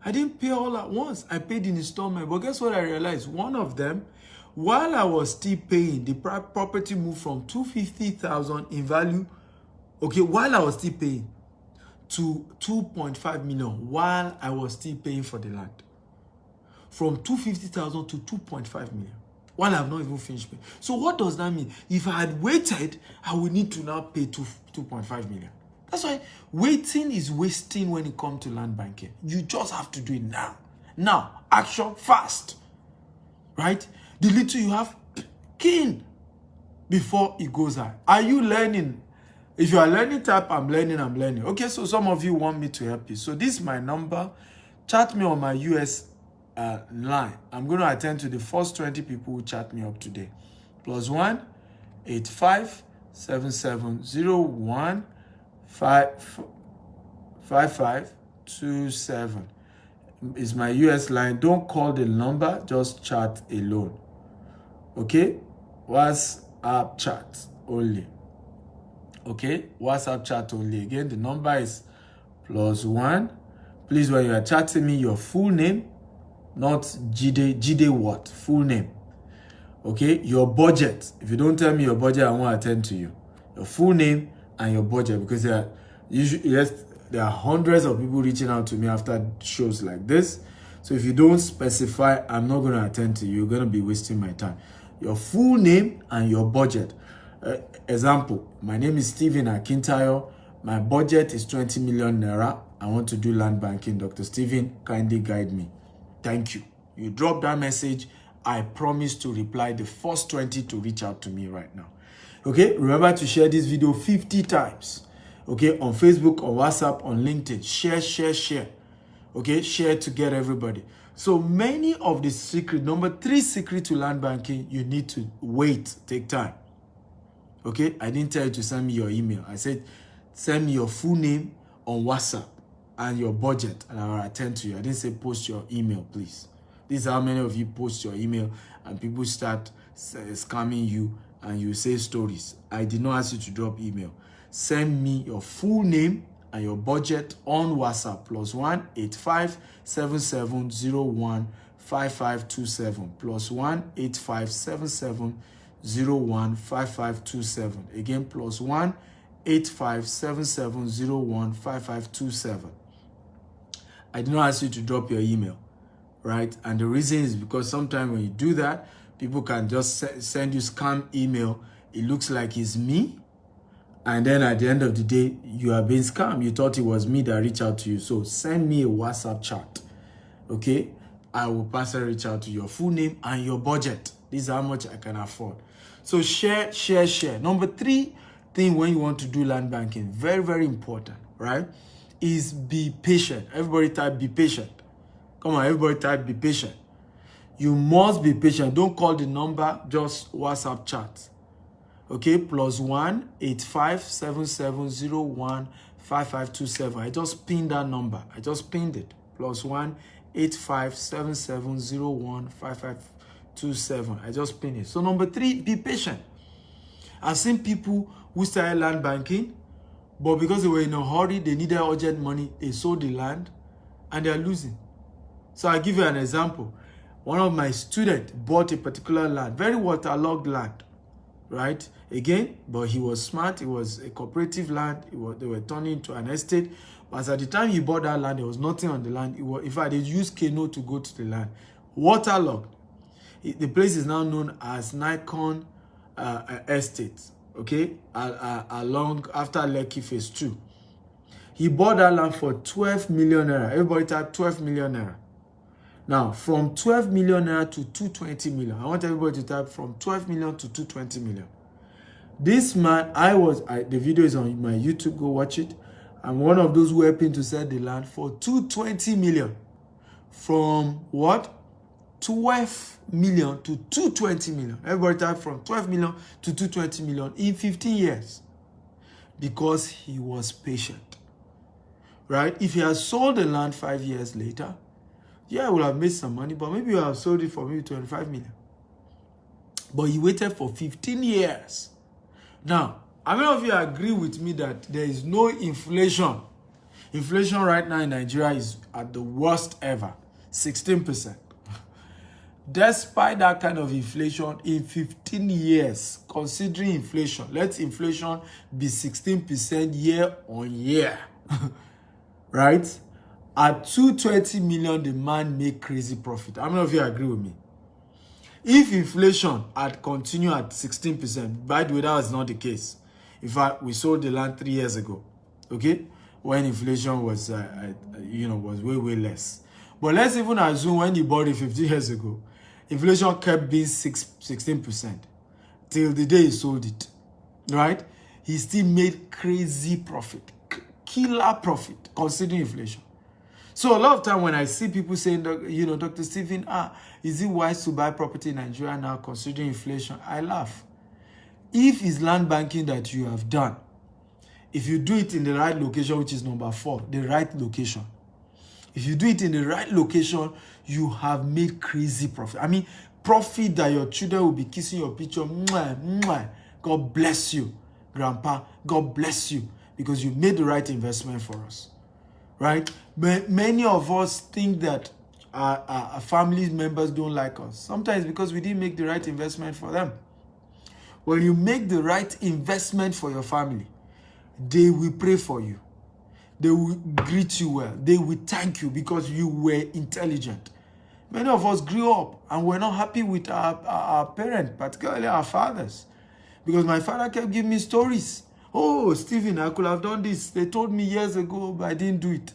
I didn't pay all at once. I paid in installment. But guess what I realized? One of them, while I was still paying, the property moved from 250,000 in value, okay, while I was still paying, to 2.5 million while I was still paying for the land. From 250,000 to 2.5 million while I have not even finished paying. So what does that mean? If I had waited, I would need to now pay 2.5 million. That's why waiting is wasting when it comes to land banking. You just have to do it now. Now, action fast. Right? The little you have, keen before it goes high. Are you learning? If you are learning, type I'm learning. Okay, so some of you want me to help you. So this is my number. Chat me on my US line. I'm going to attend to the first 20 people who chat me up today. +1 85 7701 5527 is my US line. Don't call the number, just chat alone. Okay? WhatsApp chat only. Okay? WhatsApp chat only. Again, the number is +1. Please, when you are chatting me, your full name, not Jide what? Full name. Okay? Your budget. If you don't tell me your budget, I won't attend to you. Your full name and your budget, because there are hundreds of people reaching out to me after shows like this. So if you don't specify, I'm not going to attend to you. You're going to be wasting my time. Your full name and your budget. Example, my name is Stephen Akintayo. My budget is 20 million naira. I want to do land banking. Dr. Stephen, kindly guide me. Thank you. You drop that message. I promise to reply the first 20 to reach out to me right now. Okay, remember to share this video 50 times. Okay, on Facebook, on WhatsApp, on LinkedIn. Share. Okay, share to get everybody. So many of the secret, number 3 secret to land banking, you need to wait, take time. Okay, I didn't tell you to send me your email. I said, send me your full name on WhatsApp and your budget, and I will attend to you. I didn't say post your email, please. This is how many of you post your email and people start scamming you and you say stories. I did not ask you to drop email. Send me your full name and your budget on WhatsApp +1 85 7701 5527 +1 85 7701 5527. Again, +1 85 7701 5527. I did not ask you to drop your email, right? And the reason is because sometimes when you do that, people can just send you scam email. It looks like it's me. And then at the end of the day, you are being scammed. You thought it was me that reached out to you. So send me a WhatsApp chat. Okay? I will personally reach out to your full name and your budget. This is how much I can afford. So share. Number 3 thing when you want to do land banking, very, very important, right? Is be patient. Everybody type be patient. Come on, everybody type be patient. You must be patient. Don't call the number, just WhatsApp chat. Okay, +1 85 7701 5527. I just pinned that number. I just pinned it. +1 85 7701 5527. I just pinned it. So number 3, be patient. I've seen people who started land banking, but because they were in a hurry, they needed urgent money, they sold the land and they are losing. So I'll give you an example. One of my students bought a particular land, very waterlogged land, right? Again, but he was smart. It was a cooperative land. They were turning into an estate. But at the time he bought that land, there was nothing on the land. In fact, they used canoe to go to the land. Waterlogged. The place is now known as Nikon Estate, okay? Along after Lekki Phase 2. He bought that land for 12 million naira. Everybody type 12 million naira. Now, from 12 million naira to 220 million. I want everybody to type from 12 million to 220 million. This man, the video is on my YouTube, go watch it. I'm one of those who helped him to sell the land for 220 million. From what? 12 million to 220 million. Everybody type from 12 million to 220 million in 15 years. Because he was patient. Right? If he had sold the land 5 years later, yeah, I would have made some money, but maybe you have sold it for maybe 25 million. But he waited for 15 years. Now, how many of you agree with me that there is no inflation? Inflation right now in Nigeria is at the worst ever, 16%. Despite that kind of inflation in 15 years, considering inflation, let inflation be 16% year on year, right? At 220 million, the man make crazy profit. How many of you agree with me? If inflation had continued at 16%, by the way, that was not the case. In fact, we sold the land 3 years ago, okay? When inflation was, was way less. But let's even assume when you bought it 50 years ago, inflation kept being 16% till the day he sold it, right? He still made crazy profit, killer profit, considering inflation. So a lot of time when I see people saying, Dr. Stephen, is it wise to buy property in Nigeria now considering inflation? I laugh. If it's land banking that you have done, if you do it in the right location, which is number 4, the right location. If you do it in the right location, you have made crazy profit. I mean, profit that your children will be kissing your picture. Mwah, mwah. God bless you, Grandpa. God bless you because you made the right investment for us. Right? But many of us think that our family members don't like us. Sometimes because we didn't make the right investment for them. When you make the right investment for your family, they will pray for you. They will greet you well. They will thank you because you were intelligent. Many of us grew up and we're not happy with our parents, particularly our fathers. Because my father kept giving me stories. Oh, Stephen, I could have done this. They told me years ago, but I didn't do it.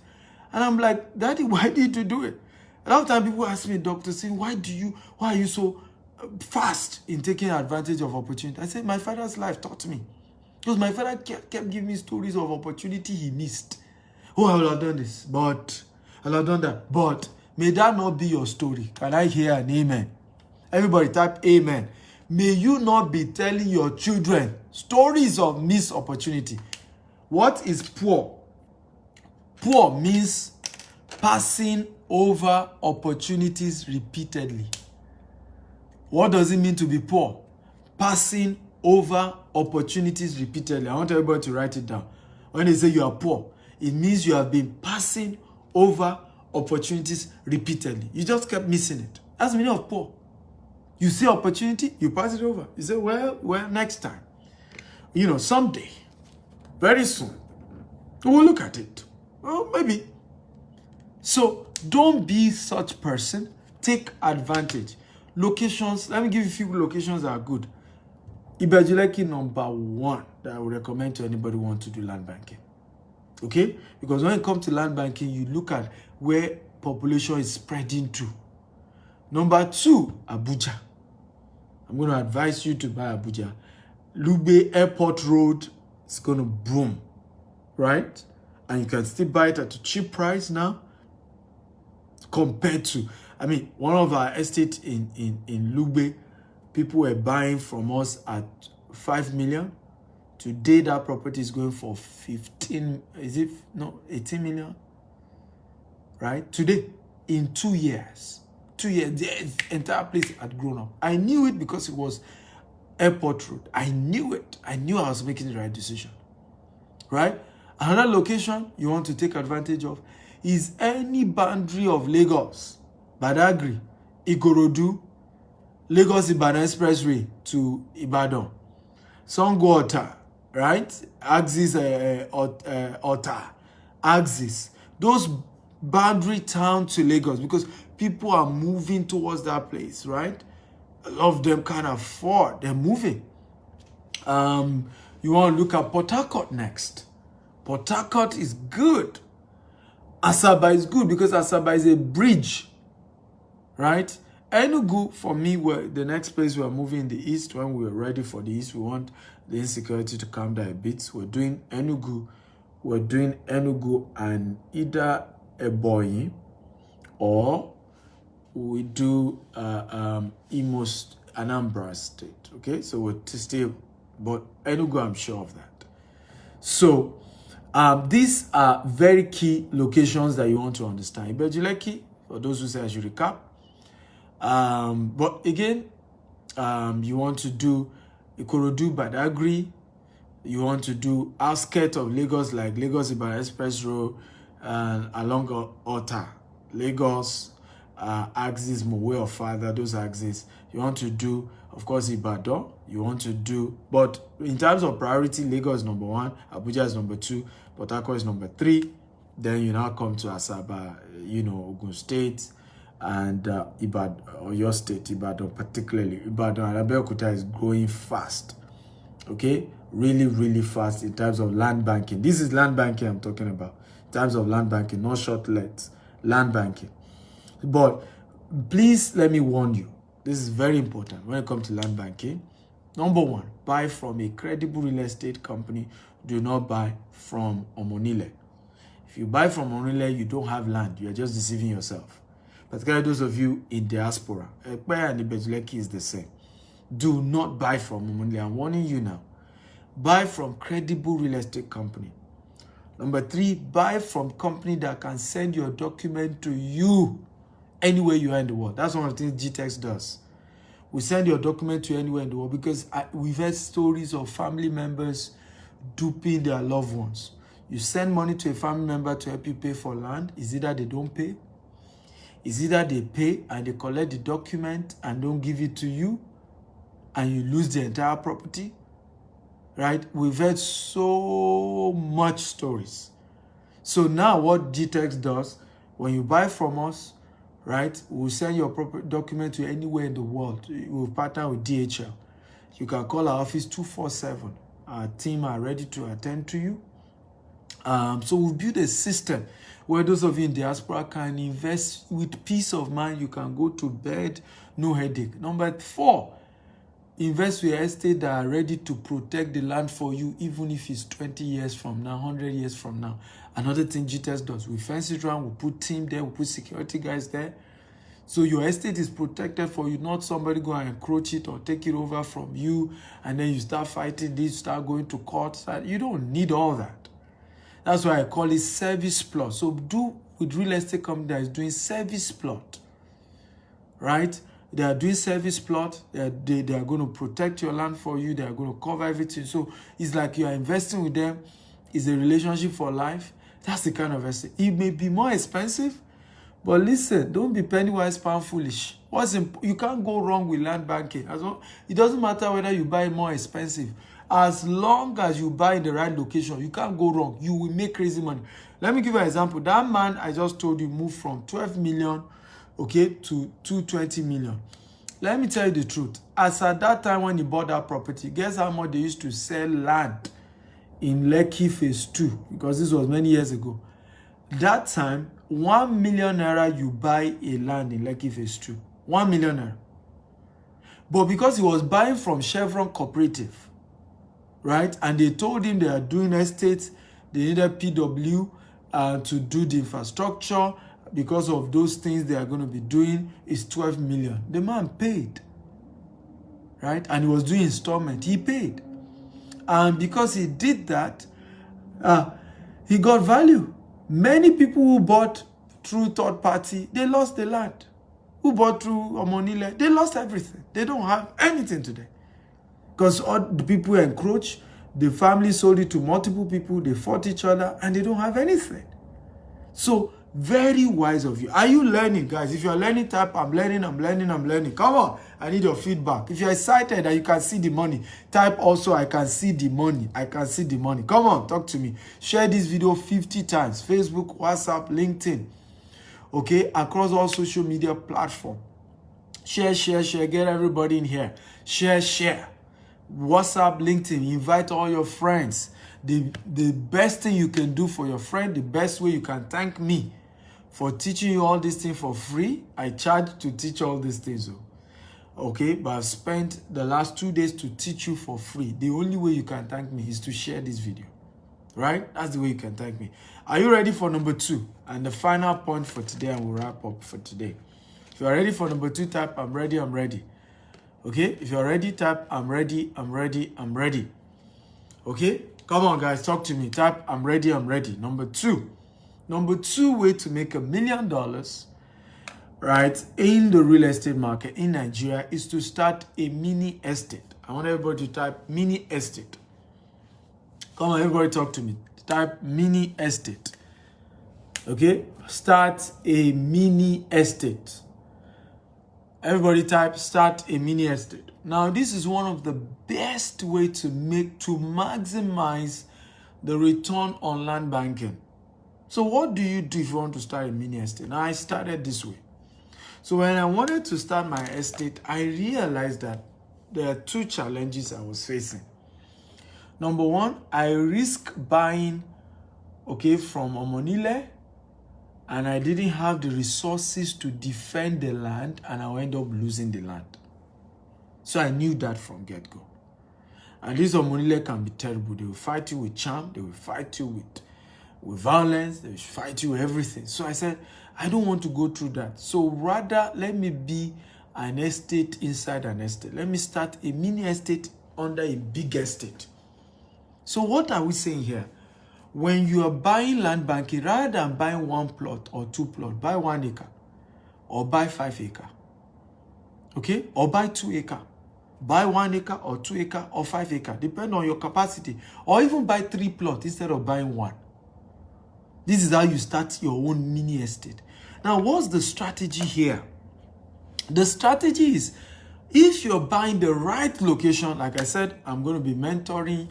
And I'm like, Daddy, why did you do it? A lot of times people ask me, Doctor, saying, why are you so fast in taking advantage of opportunity? I said, my father's life taught me. Because my father kept giving me stories of opportunity he missed. Oh, I would have done this, but I would have done that. But may that not be your story. Can I hear an amen? Everybody type amen. May you not be telling your children stories of missed opportunity. What is poor? Poor means passing over opportunities repeatedly. What does it mean to be poor? Passing over opportunities repeatedly. I want everybody to write it down. When they say you are poor, it means you have been passing over opportunities repeatedly. You just kept missing it. That's the meaning of poor. You see opportunity, you pass it over. You say, well, next time. Someday, very soon, we'll look at it. Well, maybe. So don't be such person. Take advantage. Locations, let me give you a few locations that are good. Ibejuleki number 1 that I would recommend to anybody who wants to do land banking. Okay? Because when it comes to land banking, you look at where population is spreading to. Number 2, Abuja. I'm going to advise you to buy Abuja. Lugbe Airport Road is going to boom, right? And you can still buy it at a cheap price now compared to, one of our estates in Lugbe, people were buying from us at 5 million. Today, that property is going for 18 million, right? Today, in 2 years. 2 years, the entire place had grown up. I knew it because it was Airport Road. I knew it. I knew I was making the right decision. Right? Another location you want to take advantage of is any boundary of Lagos, Badagry, Ikorodu, Lagos-Ibadan Expressway to Ibadan, Sangwater, right? Axis, Ota, Axis. Those boundary town to Lagos, because people are moving towards that place, right? A lot of them can't afford. They're moving. You want to look at Port Harcourt next. Port Harcourt is good. Asaba is good because Asaba is a bridge, right? Enugu, for me, were the next place we're moving in the east. When we're ready for the east, we want the insecurity to calm down a bit. We're doing Enugu and either Ebonyi, or we do Anambra State. Okay, so we're still, but Enugu, I'm sure of that. So these are very key locations that you want to understand. Ibejuleki, for those who say I should recap. But again, you want to do Ikorodu, Badagry. You want to do outskirts of Lagos, like Lagos-Ibadan Express Road, and along Ota, Lagos, axis, Mowe or Father, those axes. You want to do, of course, Ibadan. You want to do, but in terms of priority, Lagos is number 1, Abuja is number 2, Port Harcourt is number 3. Then you now come to Asaba, Ogun State, and Ibadan, or your state, Ibadan particularly. Ibadan and Abeokuta is growing fast. Okay? Really, really fast in terms of land banking. This is land banking I'm talking about. In terms of land banking, not short lets, land banking. But please let me warn you. This is very important when it comes to land banking. Number 1, buy from a credible real estate company. Do not buy from Omonile. If you buy from Omonile, you don't have land. You are just deceiving yourself. Particularly those of you in diaspora. Ekpe and Ibejuleki is the same. Do not buy from Omonile. I'm warning you now. Buy from credible real estate company. Number 3, buy from company that can send your document to you anywhere you are in the world. That's one of the things GTEX does. We send your document to anywhere in the world because we've heard stories of family members duping their loved ones. You send money to a family member to help you pay for land. Is either they don't pay, is either they pay and they collect the document and don't give it to you, and you lose the entire property. Right? We've heard so much stories. So now what GTEX does, when you buy from us, right? We'll send your proper document to anywhere in the world. We'll partner with DHL. You can call our office 247. Our team are ready to attend to you. So we've built a system where those of you in diaspora can invest with peace of mind. You can go to bed, no headache. Number 4, invest with estate that are ready to protect the land for you, even if it's 20 years from now, 100 years from now. Another thing GTS does, we fence it around, we put team there, we put security guys there. So your estate is protected for you, not somebody go and encroach it or take it over from you, and then you start fighting this, start going to court. You don't need all that. That's why I call it service plot. So do with real estate company that is doing service plot, right? They are doing service plot. They are going to protect your land for you. They are going to cover everything. So it's like you are investing with them. It's a relationship for life. That's the kind of estate. It may be more expensive, but listen, don't be penny wise, pound foolish. You can't go wrong with land banking. It doesn't matter whether you buy more expensive. As long as you buy in the right location, you can't go wrong. You will make crazy money. Let me give you an example. That man I just told you moved from 12 million, okay, to 220 million. Let me tell you the truth. As at that time when he bought that property, guess how much they used to sell land in Lekki Phase 2? Because this was many years ago. That time, 1 million naira you buy a land in Lekki Phase 2. 1 million naira. But because he was buying from Chevron Cooperative, right? And they told him they are doing estates, they needed PW to do the infrastructure. Because of those things they are going to be doing, is 12 million. The man paid, right? And he was doing installment. He paid. And because he did that, he got value. Many people who bought through third party, they lost the land. Who bought through Omonile, they lost everything. They don't have anything today. Because all the people encroach, the family sold it to multiple people, they fought each other, and they don't have anything. So, very wise of you. Are you learning, guys? If you're learning, type, I'm learning. Come on, I need your feedback. If you're excited that you can see the money, type also, I can see the money. Come on, talk to me. Share this video 50 times. Facebook, WhatsApp, LinkedIn. Okay, across all social media platforms. Share. Get everybody in here. Share. WhatsApp, LinkedIn, invite all your friends. The best thing you can do for your friend, the best way you can thank me for teaching you all these things for free. I charge to teach all these things. Okay, but I've spent the last 2 days to teach you for free. The only way you can thank me is to share this video. Right? That's the way you can thank me. Are you ready for number 2? And the final point for today, and we'll wrap up for today. If you are ready for number 2, type, I'm ready. Okay, if you're ready, type, I'm ready. Okay, come on, guys, talk to me. Type, I'm ready. Number 2 way to make $1 million, right, in the real estate market in Nigeria is to start a mini estate. I want everybody to type mini estate. Come on, everybody, talk to me. Type mini estate. Okay, start a mini estate. Everybody type start a mini estate. Now, this is one of the best way to maximize the return on land banking. So what do you do if you want to start a mini estate? Now, I started this way. So when I wanted to start my estate, I realized that there are 2 challenges I was facing. Number 1, I risk buying, okay, from Omonile, and I didn't have the resources to defend the land, and I'll end up losing the land. So I knew that from get-go. And these Omonile can be terrible. They will fight you with charm. They will fight you with violence. They will fight you with everything. So I said, I don't want to go through that. So rather, let me be an estate inside an estate. Let me start a mini estate under a big estate. So what are we saying here? When you are buying land banking, rather than buying 1 plot or 2 plots, buy 1 acre or buy 5 acres. Okay? Or buy 2 acres. Buy 1 acre or 2 acres or 5 acres, depending on your capacity. Or even buy 3 plots instead of buying 1. This is how you start your own mini estate. Now, what's the strategy here? The strategy is, if you're buying the right location, like I said, I'm going to be mentoring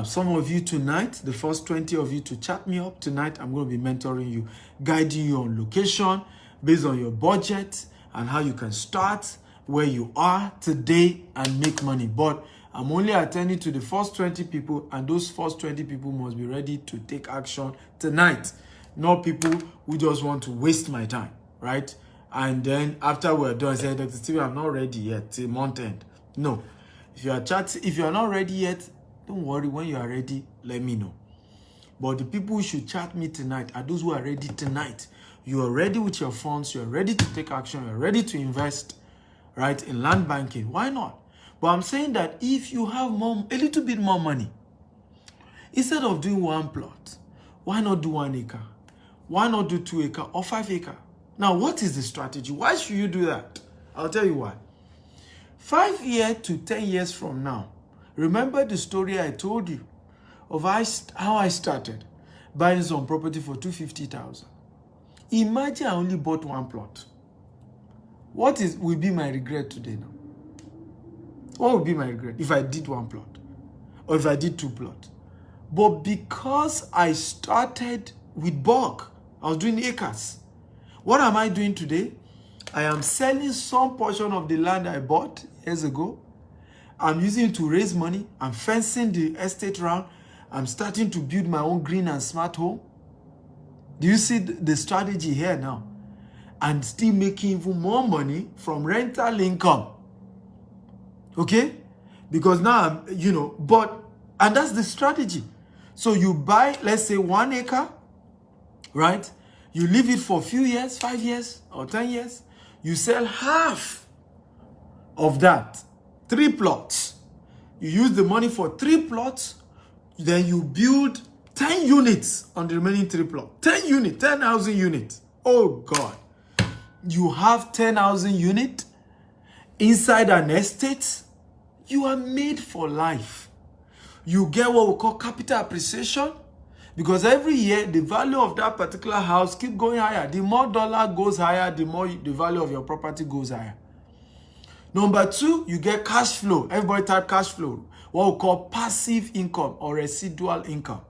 some of you tonight, the first 20 of you to chat me up tonight. I'm going to be mentoring you, guiding you on location, based on your budget and how you can start where you are today and make money. But I'm only attending to the first 20 people, and those first 20 people must be ready to take action tonight. Not people who just want to waste my time, right? And then after we're done, say, Dr. Stephen, I'm not ready yet till month end. No. If you are not ready yet, don't worry. When you are ready, let me know. But the people who should chat me tonight are those who are ready tonight. You are ready with your funds. You are ready to take action. You are ready to invest, right, in land banking. Why not? But I'm saying that if you have a little bit more money, instead of doing one plot, why not do 1 acre? Why not do 2 acre or 5 acre? Now, what is the strategy? Why should you do that? I'll tell you why. 5 years to 10 years from now, remember the story I told you of how I started buying some property for $250,000. Imagine I only bought 1 plot. What will be my regret today now? What would be my regret if I did 1 plot or if I did 2 plots? But because I started with bulk, I was doing acres. What am I doing today? I am selling some portion of the land I bought years ago. I'm using it to raise money. I'm fencing the estate around. I'm starting to build my own green and smart home. Do you see the strategy here now? And still making even more money from rental income. Okay? Because now and that's the strategy. So you buy, let's say 1 acre, right? You leave it for a few years, 5 years or 10 years. You sell half of that, 3 plots. You use the money for 3 plots. Then you build 10 units on the remaining 3 plots. 10 units, 10,000 units. Oh God. You have 10,000 units inside an estate. You are made for life. You get what we call capital appreciation, because every year the value of that particular house keep going higher. The more dollar goes higher, the more the value of your property goes higher. Number 2, you get cash flow. Everybody type cash flow. What we call passive income or residual income.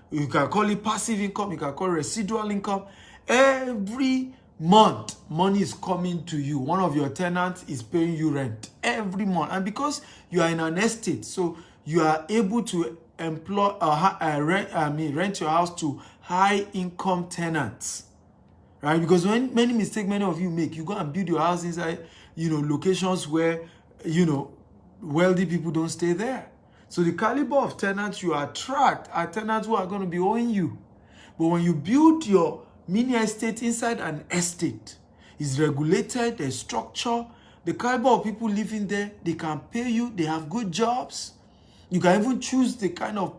You can call it passive income. You can call it residual income. Every month, money is coming to you. One of your tenants is paying you rent every month. And because you are in an estate, so you are able to employ rent your house to high income tenants, right? Because when many mistakes many of you make, you go and build your house inside locations where wealthy people don't stay there. So the caliber of tenants you attract are tenants who are going to be owing you. But when you build your mini estate inside an estate, it's regulated, there's structure, the caliber of people living there, they can pay you, they have good jobs. You can even choose the kind of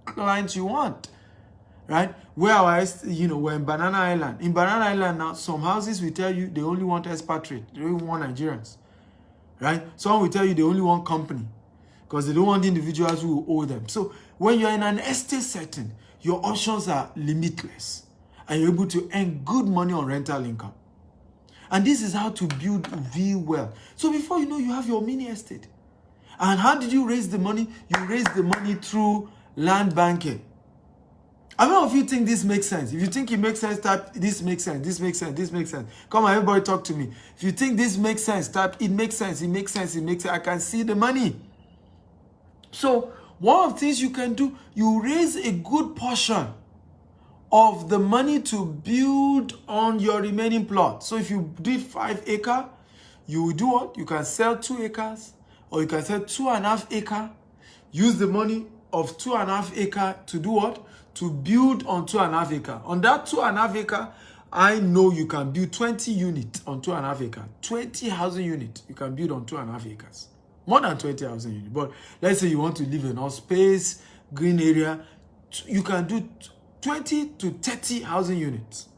clients you want, right? We're in Banana Island. In Banana Island now, some houses will tell you they only want expatriates, they don't want Nigerians, right? Some will tell you they only want company because they don't want individuals who owe them. So when you're in an estate setting, your options are limitless and you're able to earn good money on rental income. And this is how to build real wealth. So before you know, you have your mini estate. And how did you raise the money? You raised the money through land banking. How many of you think this makes sense? If you think it makes sense, type this makes sense, this makes sense, this makes sense. Come on, everybody talk to me. If you think this makes sense, type it makes sense, it makes sense, it makes sense. I can see the money. So one of the things you can do, you raise a good portion of the money to build on your remaining plot. So if you did 5 acres, you will do what? You can sell 2 acres. Or you can sell 2.5 acres. Use the money of 2.5 acres to do what? To build on 2.5 acres. On that 2.5 acres, I know you can build 20 units on 2.5 acres. 20,000 units you can build on 2.5 acres. More than 20,000 units. But let's say you want to live in a space, green area, you can do 20 to 30,000 units.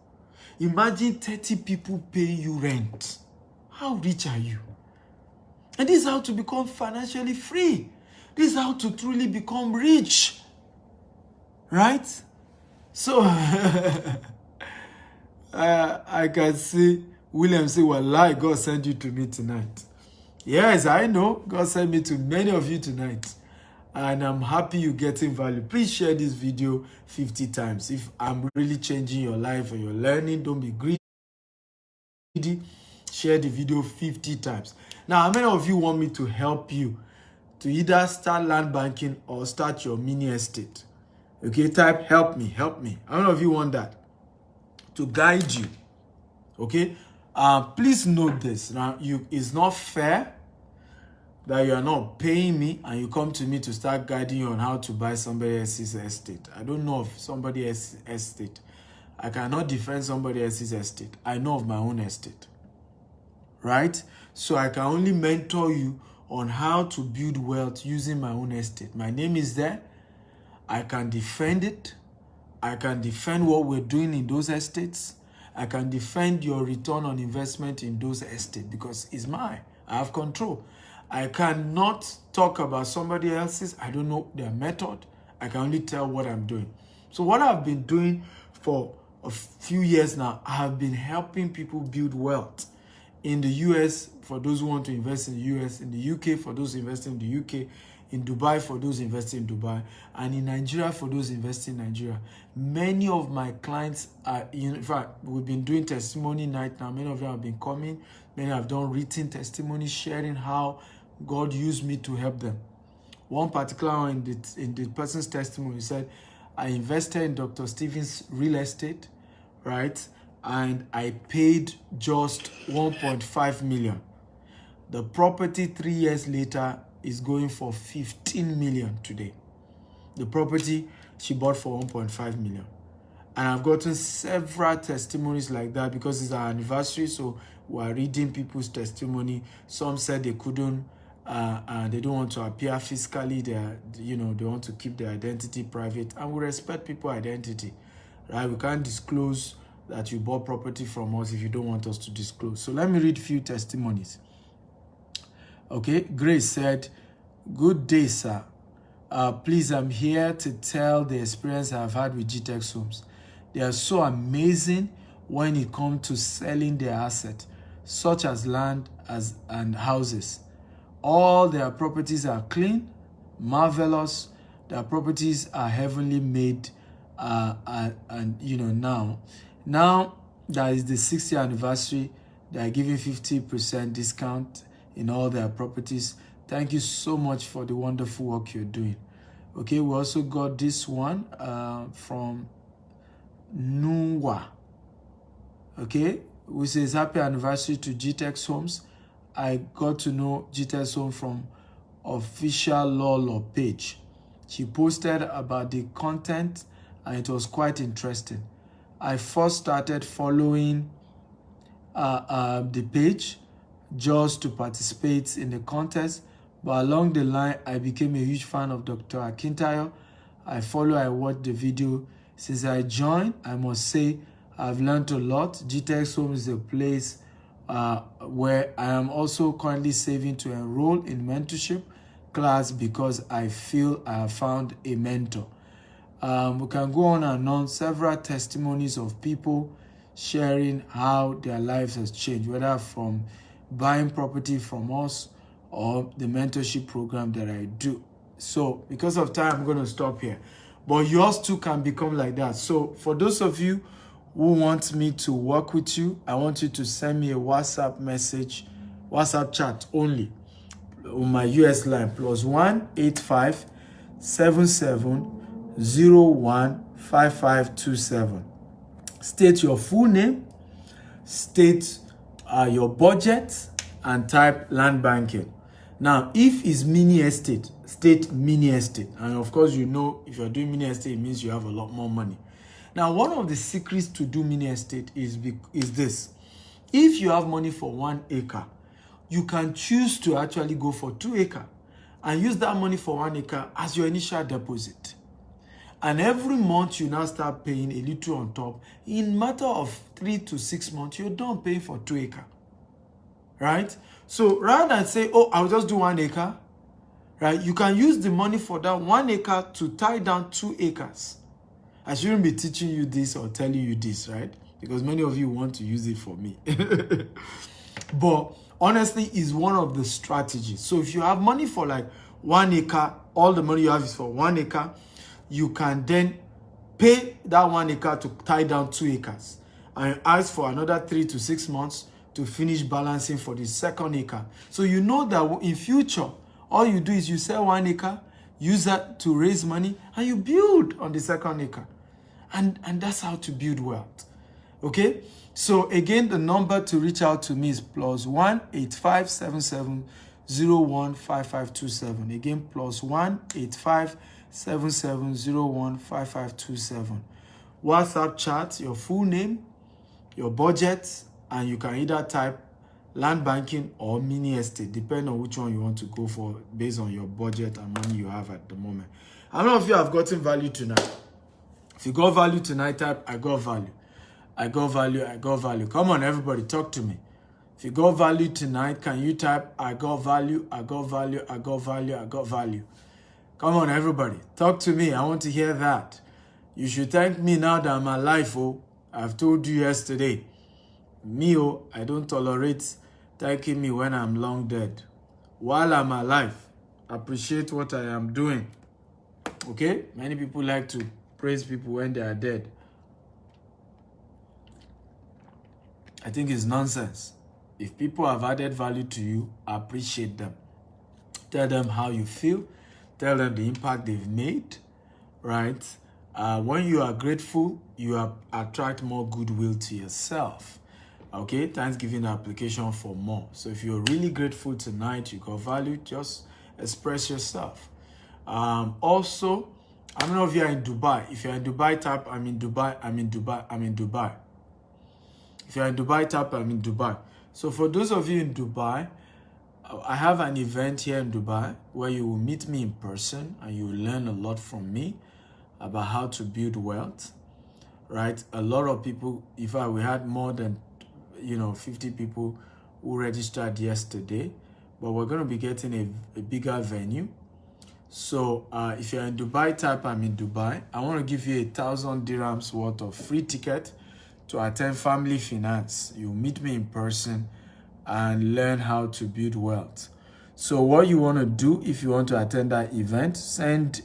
Imagine 30 people paying you rent. How rich are you? And this is how to become financially free. This is how to truly become rich. Right? So, I can see William say, "Wallahi, God sent you to me tonight." Yes, I know. God sent me to many of you tonight. And I'm happy you're getting value. Please share this video 50 times. If I'm really changing your life or you're learning, don't be greedy. share the video 50 times. Now, how many of you want me to help you to either start land banking or start your mini estate? Okay, type help me, help me. How many of you want that? To guide you. Okay, please note this. Now, it's not fair that you are not paying me and you come to me to start guiding you on how to buy somebody else's estate. I don't know of somebody else's estate. I cannot defend somebody else's estate. I know of my own estate. Right? So I can only mentor you on how to build wealth using my own estate. My name is there. I can defend it. I can defend what we're doing in those estates. I can defend your return on investment in those estates because it's mine. I have control. I cannot talk about somebody else's. I don't know their method. I can only tell what I'm doing. So what I've been doing for a few years now, I have been helping people build wealth. In the US, for those who want to invest in the US, in the UK, for those investing in the UK, in Dubai, for those investing in Dubai, and in Nigeria, for those investing in Nigeria. Many of my clients are, in fact, we've been doing testimony night now. Many of them have been coming. Many have done written testimony, sharing how God used me to help them. One particular one in the person's testimony said, I invested in Dr. Stephen's real estate, right? And I paid just 1.5 million. The property 3 years later is going for 15 million today. The property she bought for 1.5 million. And I've gotten several testimonies like that because it's our anniversary, so we're reading people's testimony. Some said they couldn't, they don't want to appear fiscally. They want to keep their identity private, and we respect people's identity, right? We can't disclose that you bought property from us if you don't want us to disclose. So let me read a few testimonies. Okay, Grace said, good day, sir. Please, I'm here to tell the experience I've had with GTEx Homes. They are so amazing when it comes to selling their assets, such as land and houses. All their properties are clean, marvelous. Their properties are heavenly made, now that is the 60th anniversary, they are giving 50% discount in all their properties. Thank you so much for the wonderful work you're doing. Okay, we also got this one from Nuwa. Okay, who says happy anniversary to GTEx Homes. I got to know GTEx Homes from official Lolo page. She posted about the content and it was quite interesting. I first started following the page just to participate in the contest, but along the line, I became a huge fan of Dr. Akintayo. I watched the video. Since I joined, I must say I've learned a lot. GTEx Home is a place where I am also currently saving to enroll in mentorship class because I feel I have found a mentor. We can go on several testimonies of people sharing how their lives has changed, whether from buying property from us or the mentorship program that I do. So because of time, I'm going to stop here. But yours too can become like that. So for those of you who want me to work with you, I want you to send me a WhatsApp message, WhatsApp chat only, on my US line, +1 85 77 01 5527. State your full name, state your budget, and type land banking. Now, if it's mini estate, state mini estate. And of course, you know, if you're doing mini estate, it means you have a lot more money. Now, one of the secrets to do mini estate is this. If you have money for 1 acre, you can choose to actually go for 2 acres and use that money for 1 acre as your initial deposit. And every month you now start paying a little on top. In matter of 3 to 6 months, you're done paying for 2 acres. Right? So rather than say, oh, I'll just do 1 acre, right? You can use the money for that 1 acre to tie down 2 acres. I shouldn't be teaching you this or telling you this, right? Because many of you want to use it for me. But honestly, it's one of the strategies. So if you have money for like 1 acre, all the money you have is for 1 acre, you can then pay that 1 acre to tie down 2 acres and ask for another 3 to 6 months to finish balancing for the second acre. So you know that in future, all you do is you sell 1 acre, use that to raise money, and you build on the second acre. And that's how to build wealth. Okay? So again, the number to reach out to me is +1 8577 015527. Again, +1 8577 015527. WhatsApp chat, your full name, your budget, and you can either type land banking or mini estate, depending on which one you want to go for based on your budget and money you have at the moment. How many of you have gotten value tonight? If you got value tonight, type I got value. I got value, I got value. Come on, everybody, talk to me. If you got value tonight, can you type I got value, I got value, I got value, I got value? Come on, everybody, talk to me. I want to hear that. You should thank me now that I'm alive, oh. I've told you yesterday. Me, oh, I don't tolerate thanking me when I'm long dead. While I'm alive, appreciate what I am doing. Okay? Many people like to praise people when they are dead. I think it's nonsense. If people have added value to you, appreciate them. Tell them how you feel. Tell them the impact they've made, right? When you are grateful, you attract more goodwill to yourself. Okay, Thanksgiving application for more. So if you're really grateful tonight, you got value, just express yourself. Also, how many of you are in Dubai? If you're in Dubai, type I'm in Dubai, I'm in Dubai, I'm in Dubai. If you're in Dubai, type I'm in Dubai. So for those of you in Dubai, I have an event here in Dubai where you will meet me in person and you will learn a lot from me about how to build wealth, right? A lot of people, in fact, we had more than 50 people who registered yesterday, but we're going to be getting a bigger venue. So if you're in Dubai, type I'm in Dubai. I want to give you 1,000 dirhams worth of free ticket to attend Family Finance. You'll meet me in person and learn how to build wealth. So what you want to do if you want to attend that event, send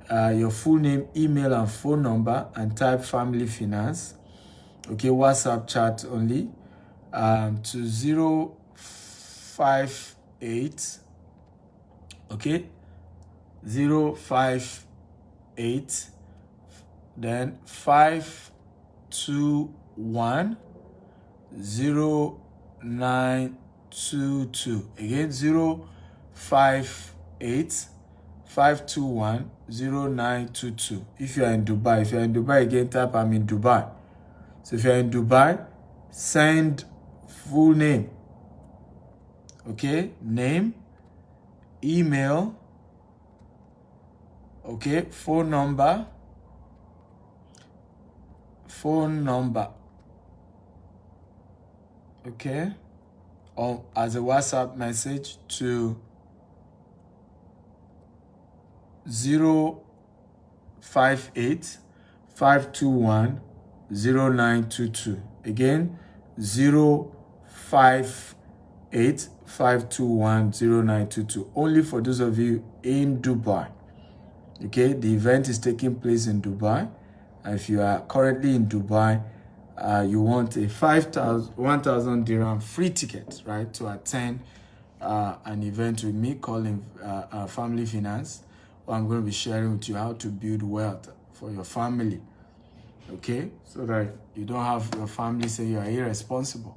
your full name, email, and phone number and type Family Finance. Okay, WhatsApp chat only. To 058, okay, 058, then 521 0922. Again, 058 521 0922. If you are in Dubai, again, type I'm in Dubai. So if you're in Dubai, send full name, okay, name, email, okay, phone number, okay, or as a WhatsApp message to 058 521 0922. Again, 058 521 0922. Only for those of you in Dubai. Okay, the event is taking place in Dubai. If you are currently in Dubai, you want a 1,000 dirham free ticket, right, to attend an event with me calling Family Finance, where I'm going to be sharing with you how to build wealth for your family. Okay, so that you don't have your family say you are irresponsible.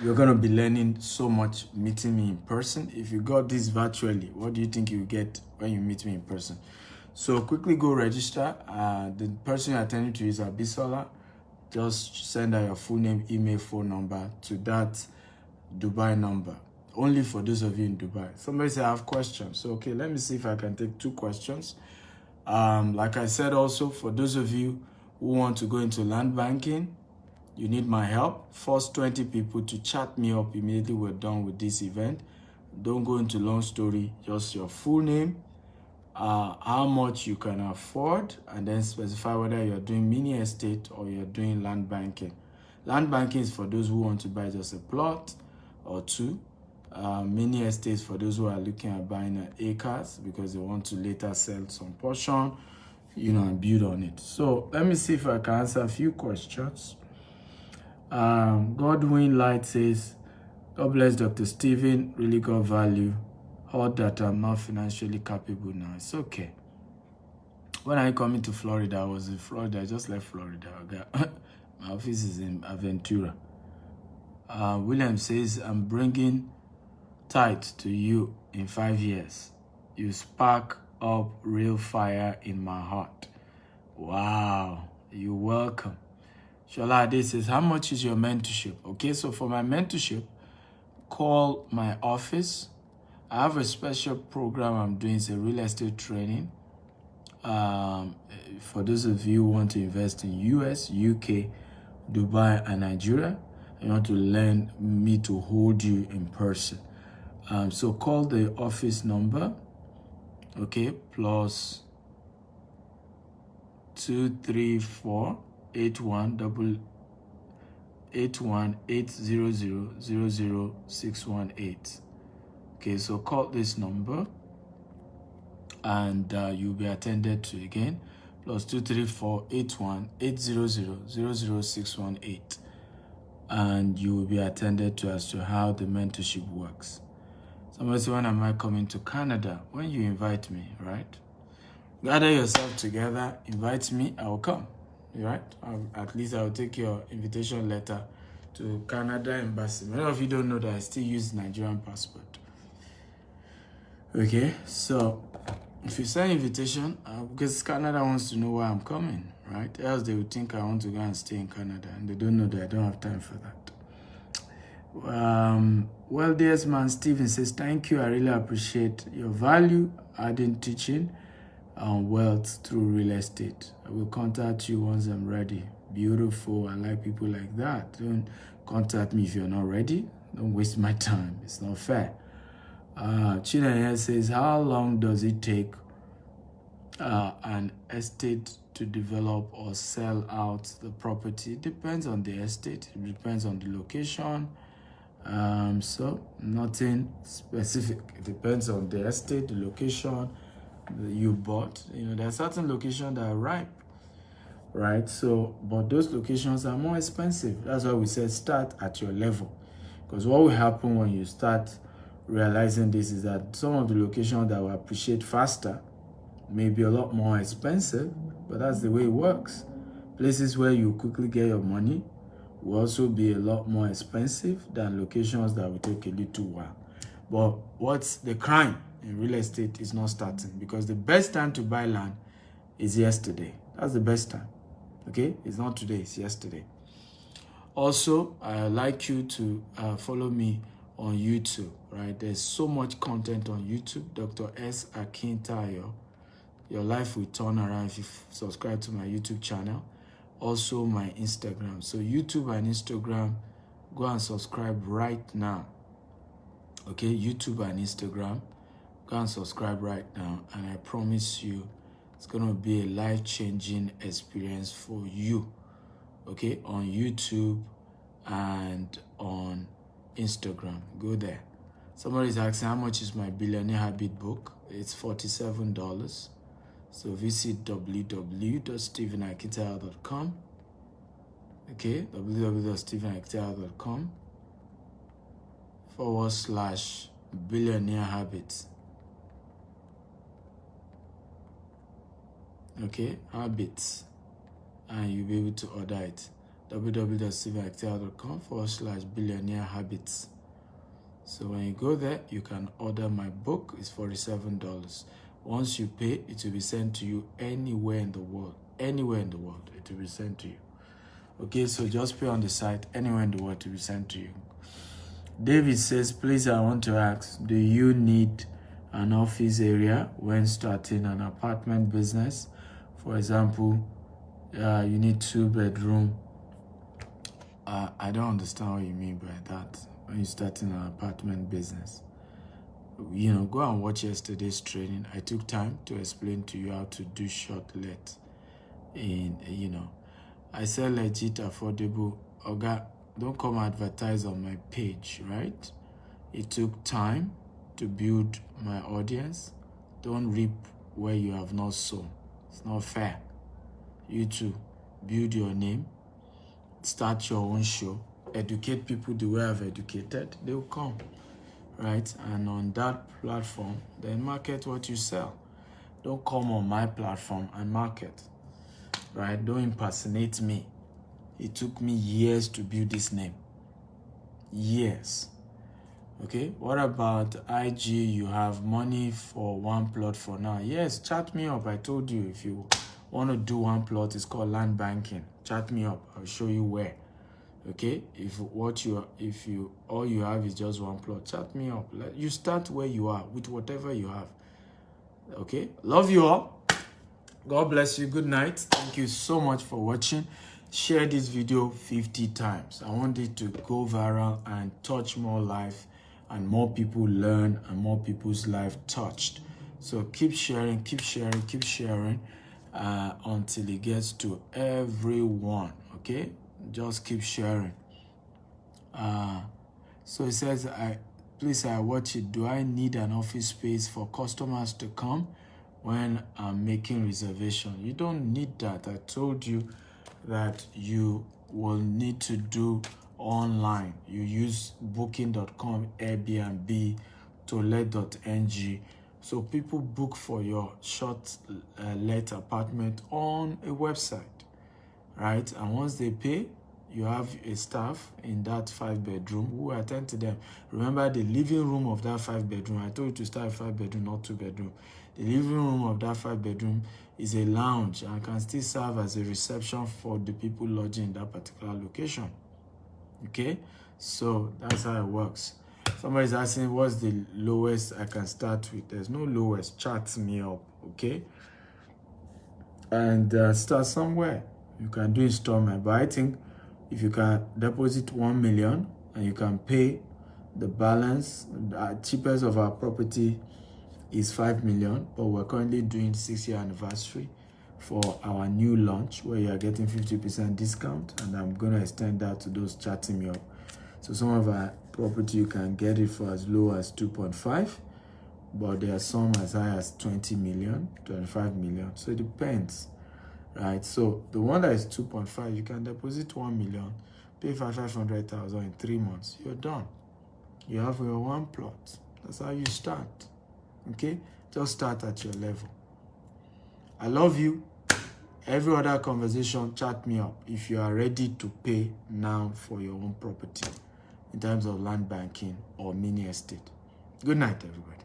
You're going to be learning so much meeting me in person. If you got this virtually, what do you think you get when you meet me in person? So quickly go register. The person you're attending to is Abisola. Just send out your full name, email, phone number to that Dubai number. Only for those of you in Dubai. Somebody said I have questions. So okay, let me see if I can take 2 questions. Like I said, also for those of you who want to go into land banking, you need my help. First 20 people to chat me up immediately we're done with this event. Don't go into long story, just your full name, how much you can afford, and then specify whether you're doing mini estate or you're doing land banking. Land banking is for those who want to buy just a plot or 2. Mini estates for those who are looking at buying acres because they want to later sell some portion, and build on it. So let me see if I can answer a few questions. Godwin Light says, God bless Dr. Stephen, really got value. Heard that I'm not financially capable now. It's okay. When I coming to Florida, I was in Florida. I just left Florida. My office is in Aventura. William says, I'm bringing tithe to you in 5 years. You spark up real fire in my heart. Wow, you're welcome. Shola Ade says, how much is your mentorship? Okay, so for my mentorship, call my office. I have a special program I'm doing. It's a real estate training. For those of you who want to invest in US, UK, Dubai, and Nigeria, you want to learn me to hold you in person. So call the office number, okay, plus 234 81 800 Okay, so call this number and you'll be attended to again, plus 234 81 800 and you will be attended to as to how the mentorship works. Somebody said, when am I coming to Canada? When you invite me, right? Gather yourself together, invite me, I will come, right? At least I'll take your invitation letter to Canada Embassy. Many of you don't know that I still use Nigerian passport. Okay, so if you send invitation, because Canada wants to know why I'm coming, right? Else they would think I want to go and stay in Canada, and they don't know that I don't have time for that. Well, dearest man, Stephen says, thank you. I really appreciate your value adding teaching on wealth through real estate. I will contact you once I'm ready. Beautiful. I like people like that. Don't contact me if you're not ready. Don't waste my time. It's not fair. Chinaya says, how long does it take an estate to develop or sell out the property? It depends on the estate. It depends on the location. So nothing specific. It depends on the estate, the location that you bought. You know, there are certain locations that are ripe, right? So, but those locations are more expensive. That's why we said start at your level. Because what will happen when you start realizing this is that some of the locations that will appreciate faster may be a lot more expensive, but that's the way it works. Places where you quickly get your money will also be a lot more expensive than locations that will take a little while. But what's the crime in real estate is not starting, because the best time to buy land is yesterday. That's the best time. Okay, it's not today, it's yesterday. Also, I'd like you to follow me on YouTube, right? There's so much content on YouTube. Dr. S. Akintayo, your life will turn around if you subscribe to my YouTube channel. Also my Instagram. So YouTube and Instagram, go and subscribe right now. Okay, YouTube and Instagram, go and subscribe right now. And I promise you, it's going to be a life-changing experience for you. Okay, on YouTube and on Instagram. Go there. Somebody's asking, how much is my Billionaire Habit book? It's $47. So visit www.stephenakitayo.com. Okay, www.stephenakitayo.com/Billionaire Habits. Okay, habits. And you'll be able to order it. www.stephenakitayo.com/Billionaire Habits. So when you go there, you can order my book. It's $47. Once you pay, it will be sent to you anywhere in the world. Anywhere in the world, it will be sent to you. Okay, so just pay on the site. Anywhere in the world, it will be sent to you. David says, please, I want to ask, do you need an office area when starting an apartment business? For example, you need 2-bedroom. I don't understand what you mean by that when you're starting an apartment business. You know, go and watch yesterday's training. I took time to explain to you how to do short let. I sell legit, affordable. Oga, don't come advertise on my page, right? It took time to build my audience. Don't reap where you have not sown. It's not fair. You too, build your name, start your own show, educate people the way I've educated, they'll come, right? And on that platform, then market what you sell. Don't come on my platform and market, right? Don't impersonate me. It took me years to build this name. Years. Okay, what about IG? You have money for one plot for now. Yes, chat me up. I told you, if you want to do one plot, it's called land banking. Chat me up. I'll show you where. Okay, if all you have is just one plot, chat me up. You start where you are with whatever you have. Okay, love you all. God bless you. Good night. Thank you so much for watching. Share this video 50 times. I want it to go viral and touch more life, and more people learn, and more people's life touched. So keep sharing, keep sharing, keep sharing until it gets to everyone. Okay, just keep sharing. So it says, please, I watch it. Do I need an office space for customers to come when I'm making reservation? You don't need that. I told you that you will need to do online. You use booking.com, Airbnb, toilet.ng. So people book for your short let apartment on a website, right? And once they pay, you have a staff in that 5-bedroom who attend to them. Remember, the living room of that 5-bedroom, I told you to start a 5-bedroom, not 2-bedroom. The living room of that 5-bedroom is a lounge and can still serve as a reception for the people lodging in that particular location. Okay, so that's how it works. Somebody's asking, what's the lowest I can start with? There's no lowest. Chat me up, okay? And start somewhere. You can do installment, but I think if you can deposit 1 million and you can pay the balance, the cheapest of our property is 5 million, but we're currently doing 6-year anniversary for our new launch where you are getting 50% discount, and I'm going to extend that to those chatting me up. So some of our property you can get it for as low as 2.5, but there are some as high as 20 million, 25 million. So it depends, right? So the one that is 2.5, you can deposit 1 million, pay 500,000 in 3 months. You're done. You have your one plot. That's how you start. Okay? Just start at your level. I love you. Every other conversation, chat me up if you are ready to pay now for your own property in terms of land banking or mini estate. Good night, everybody.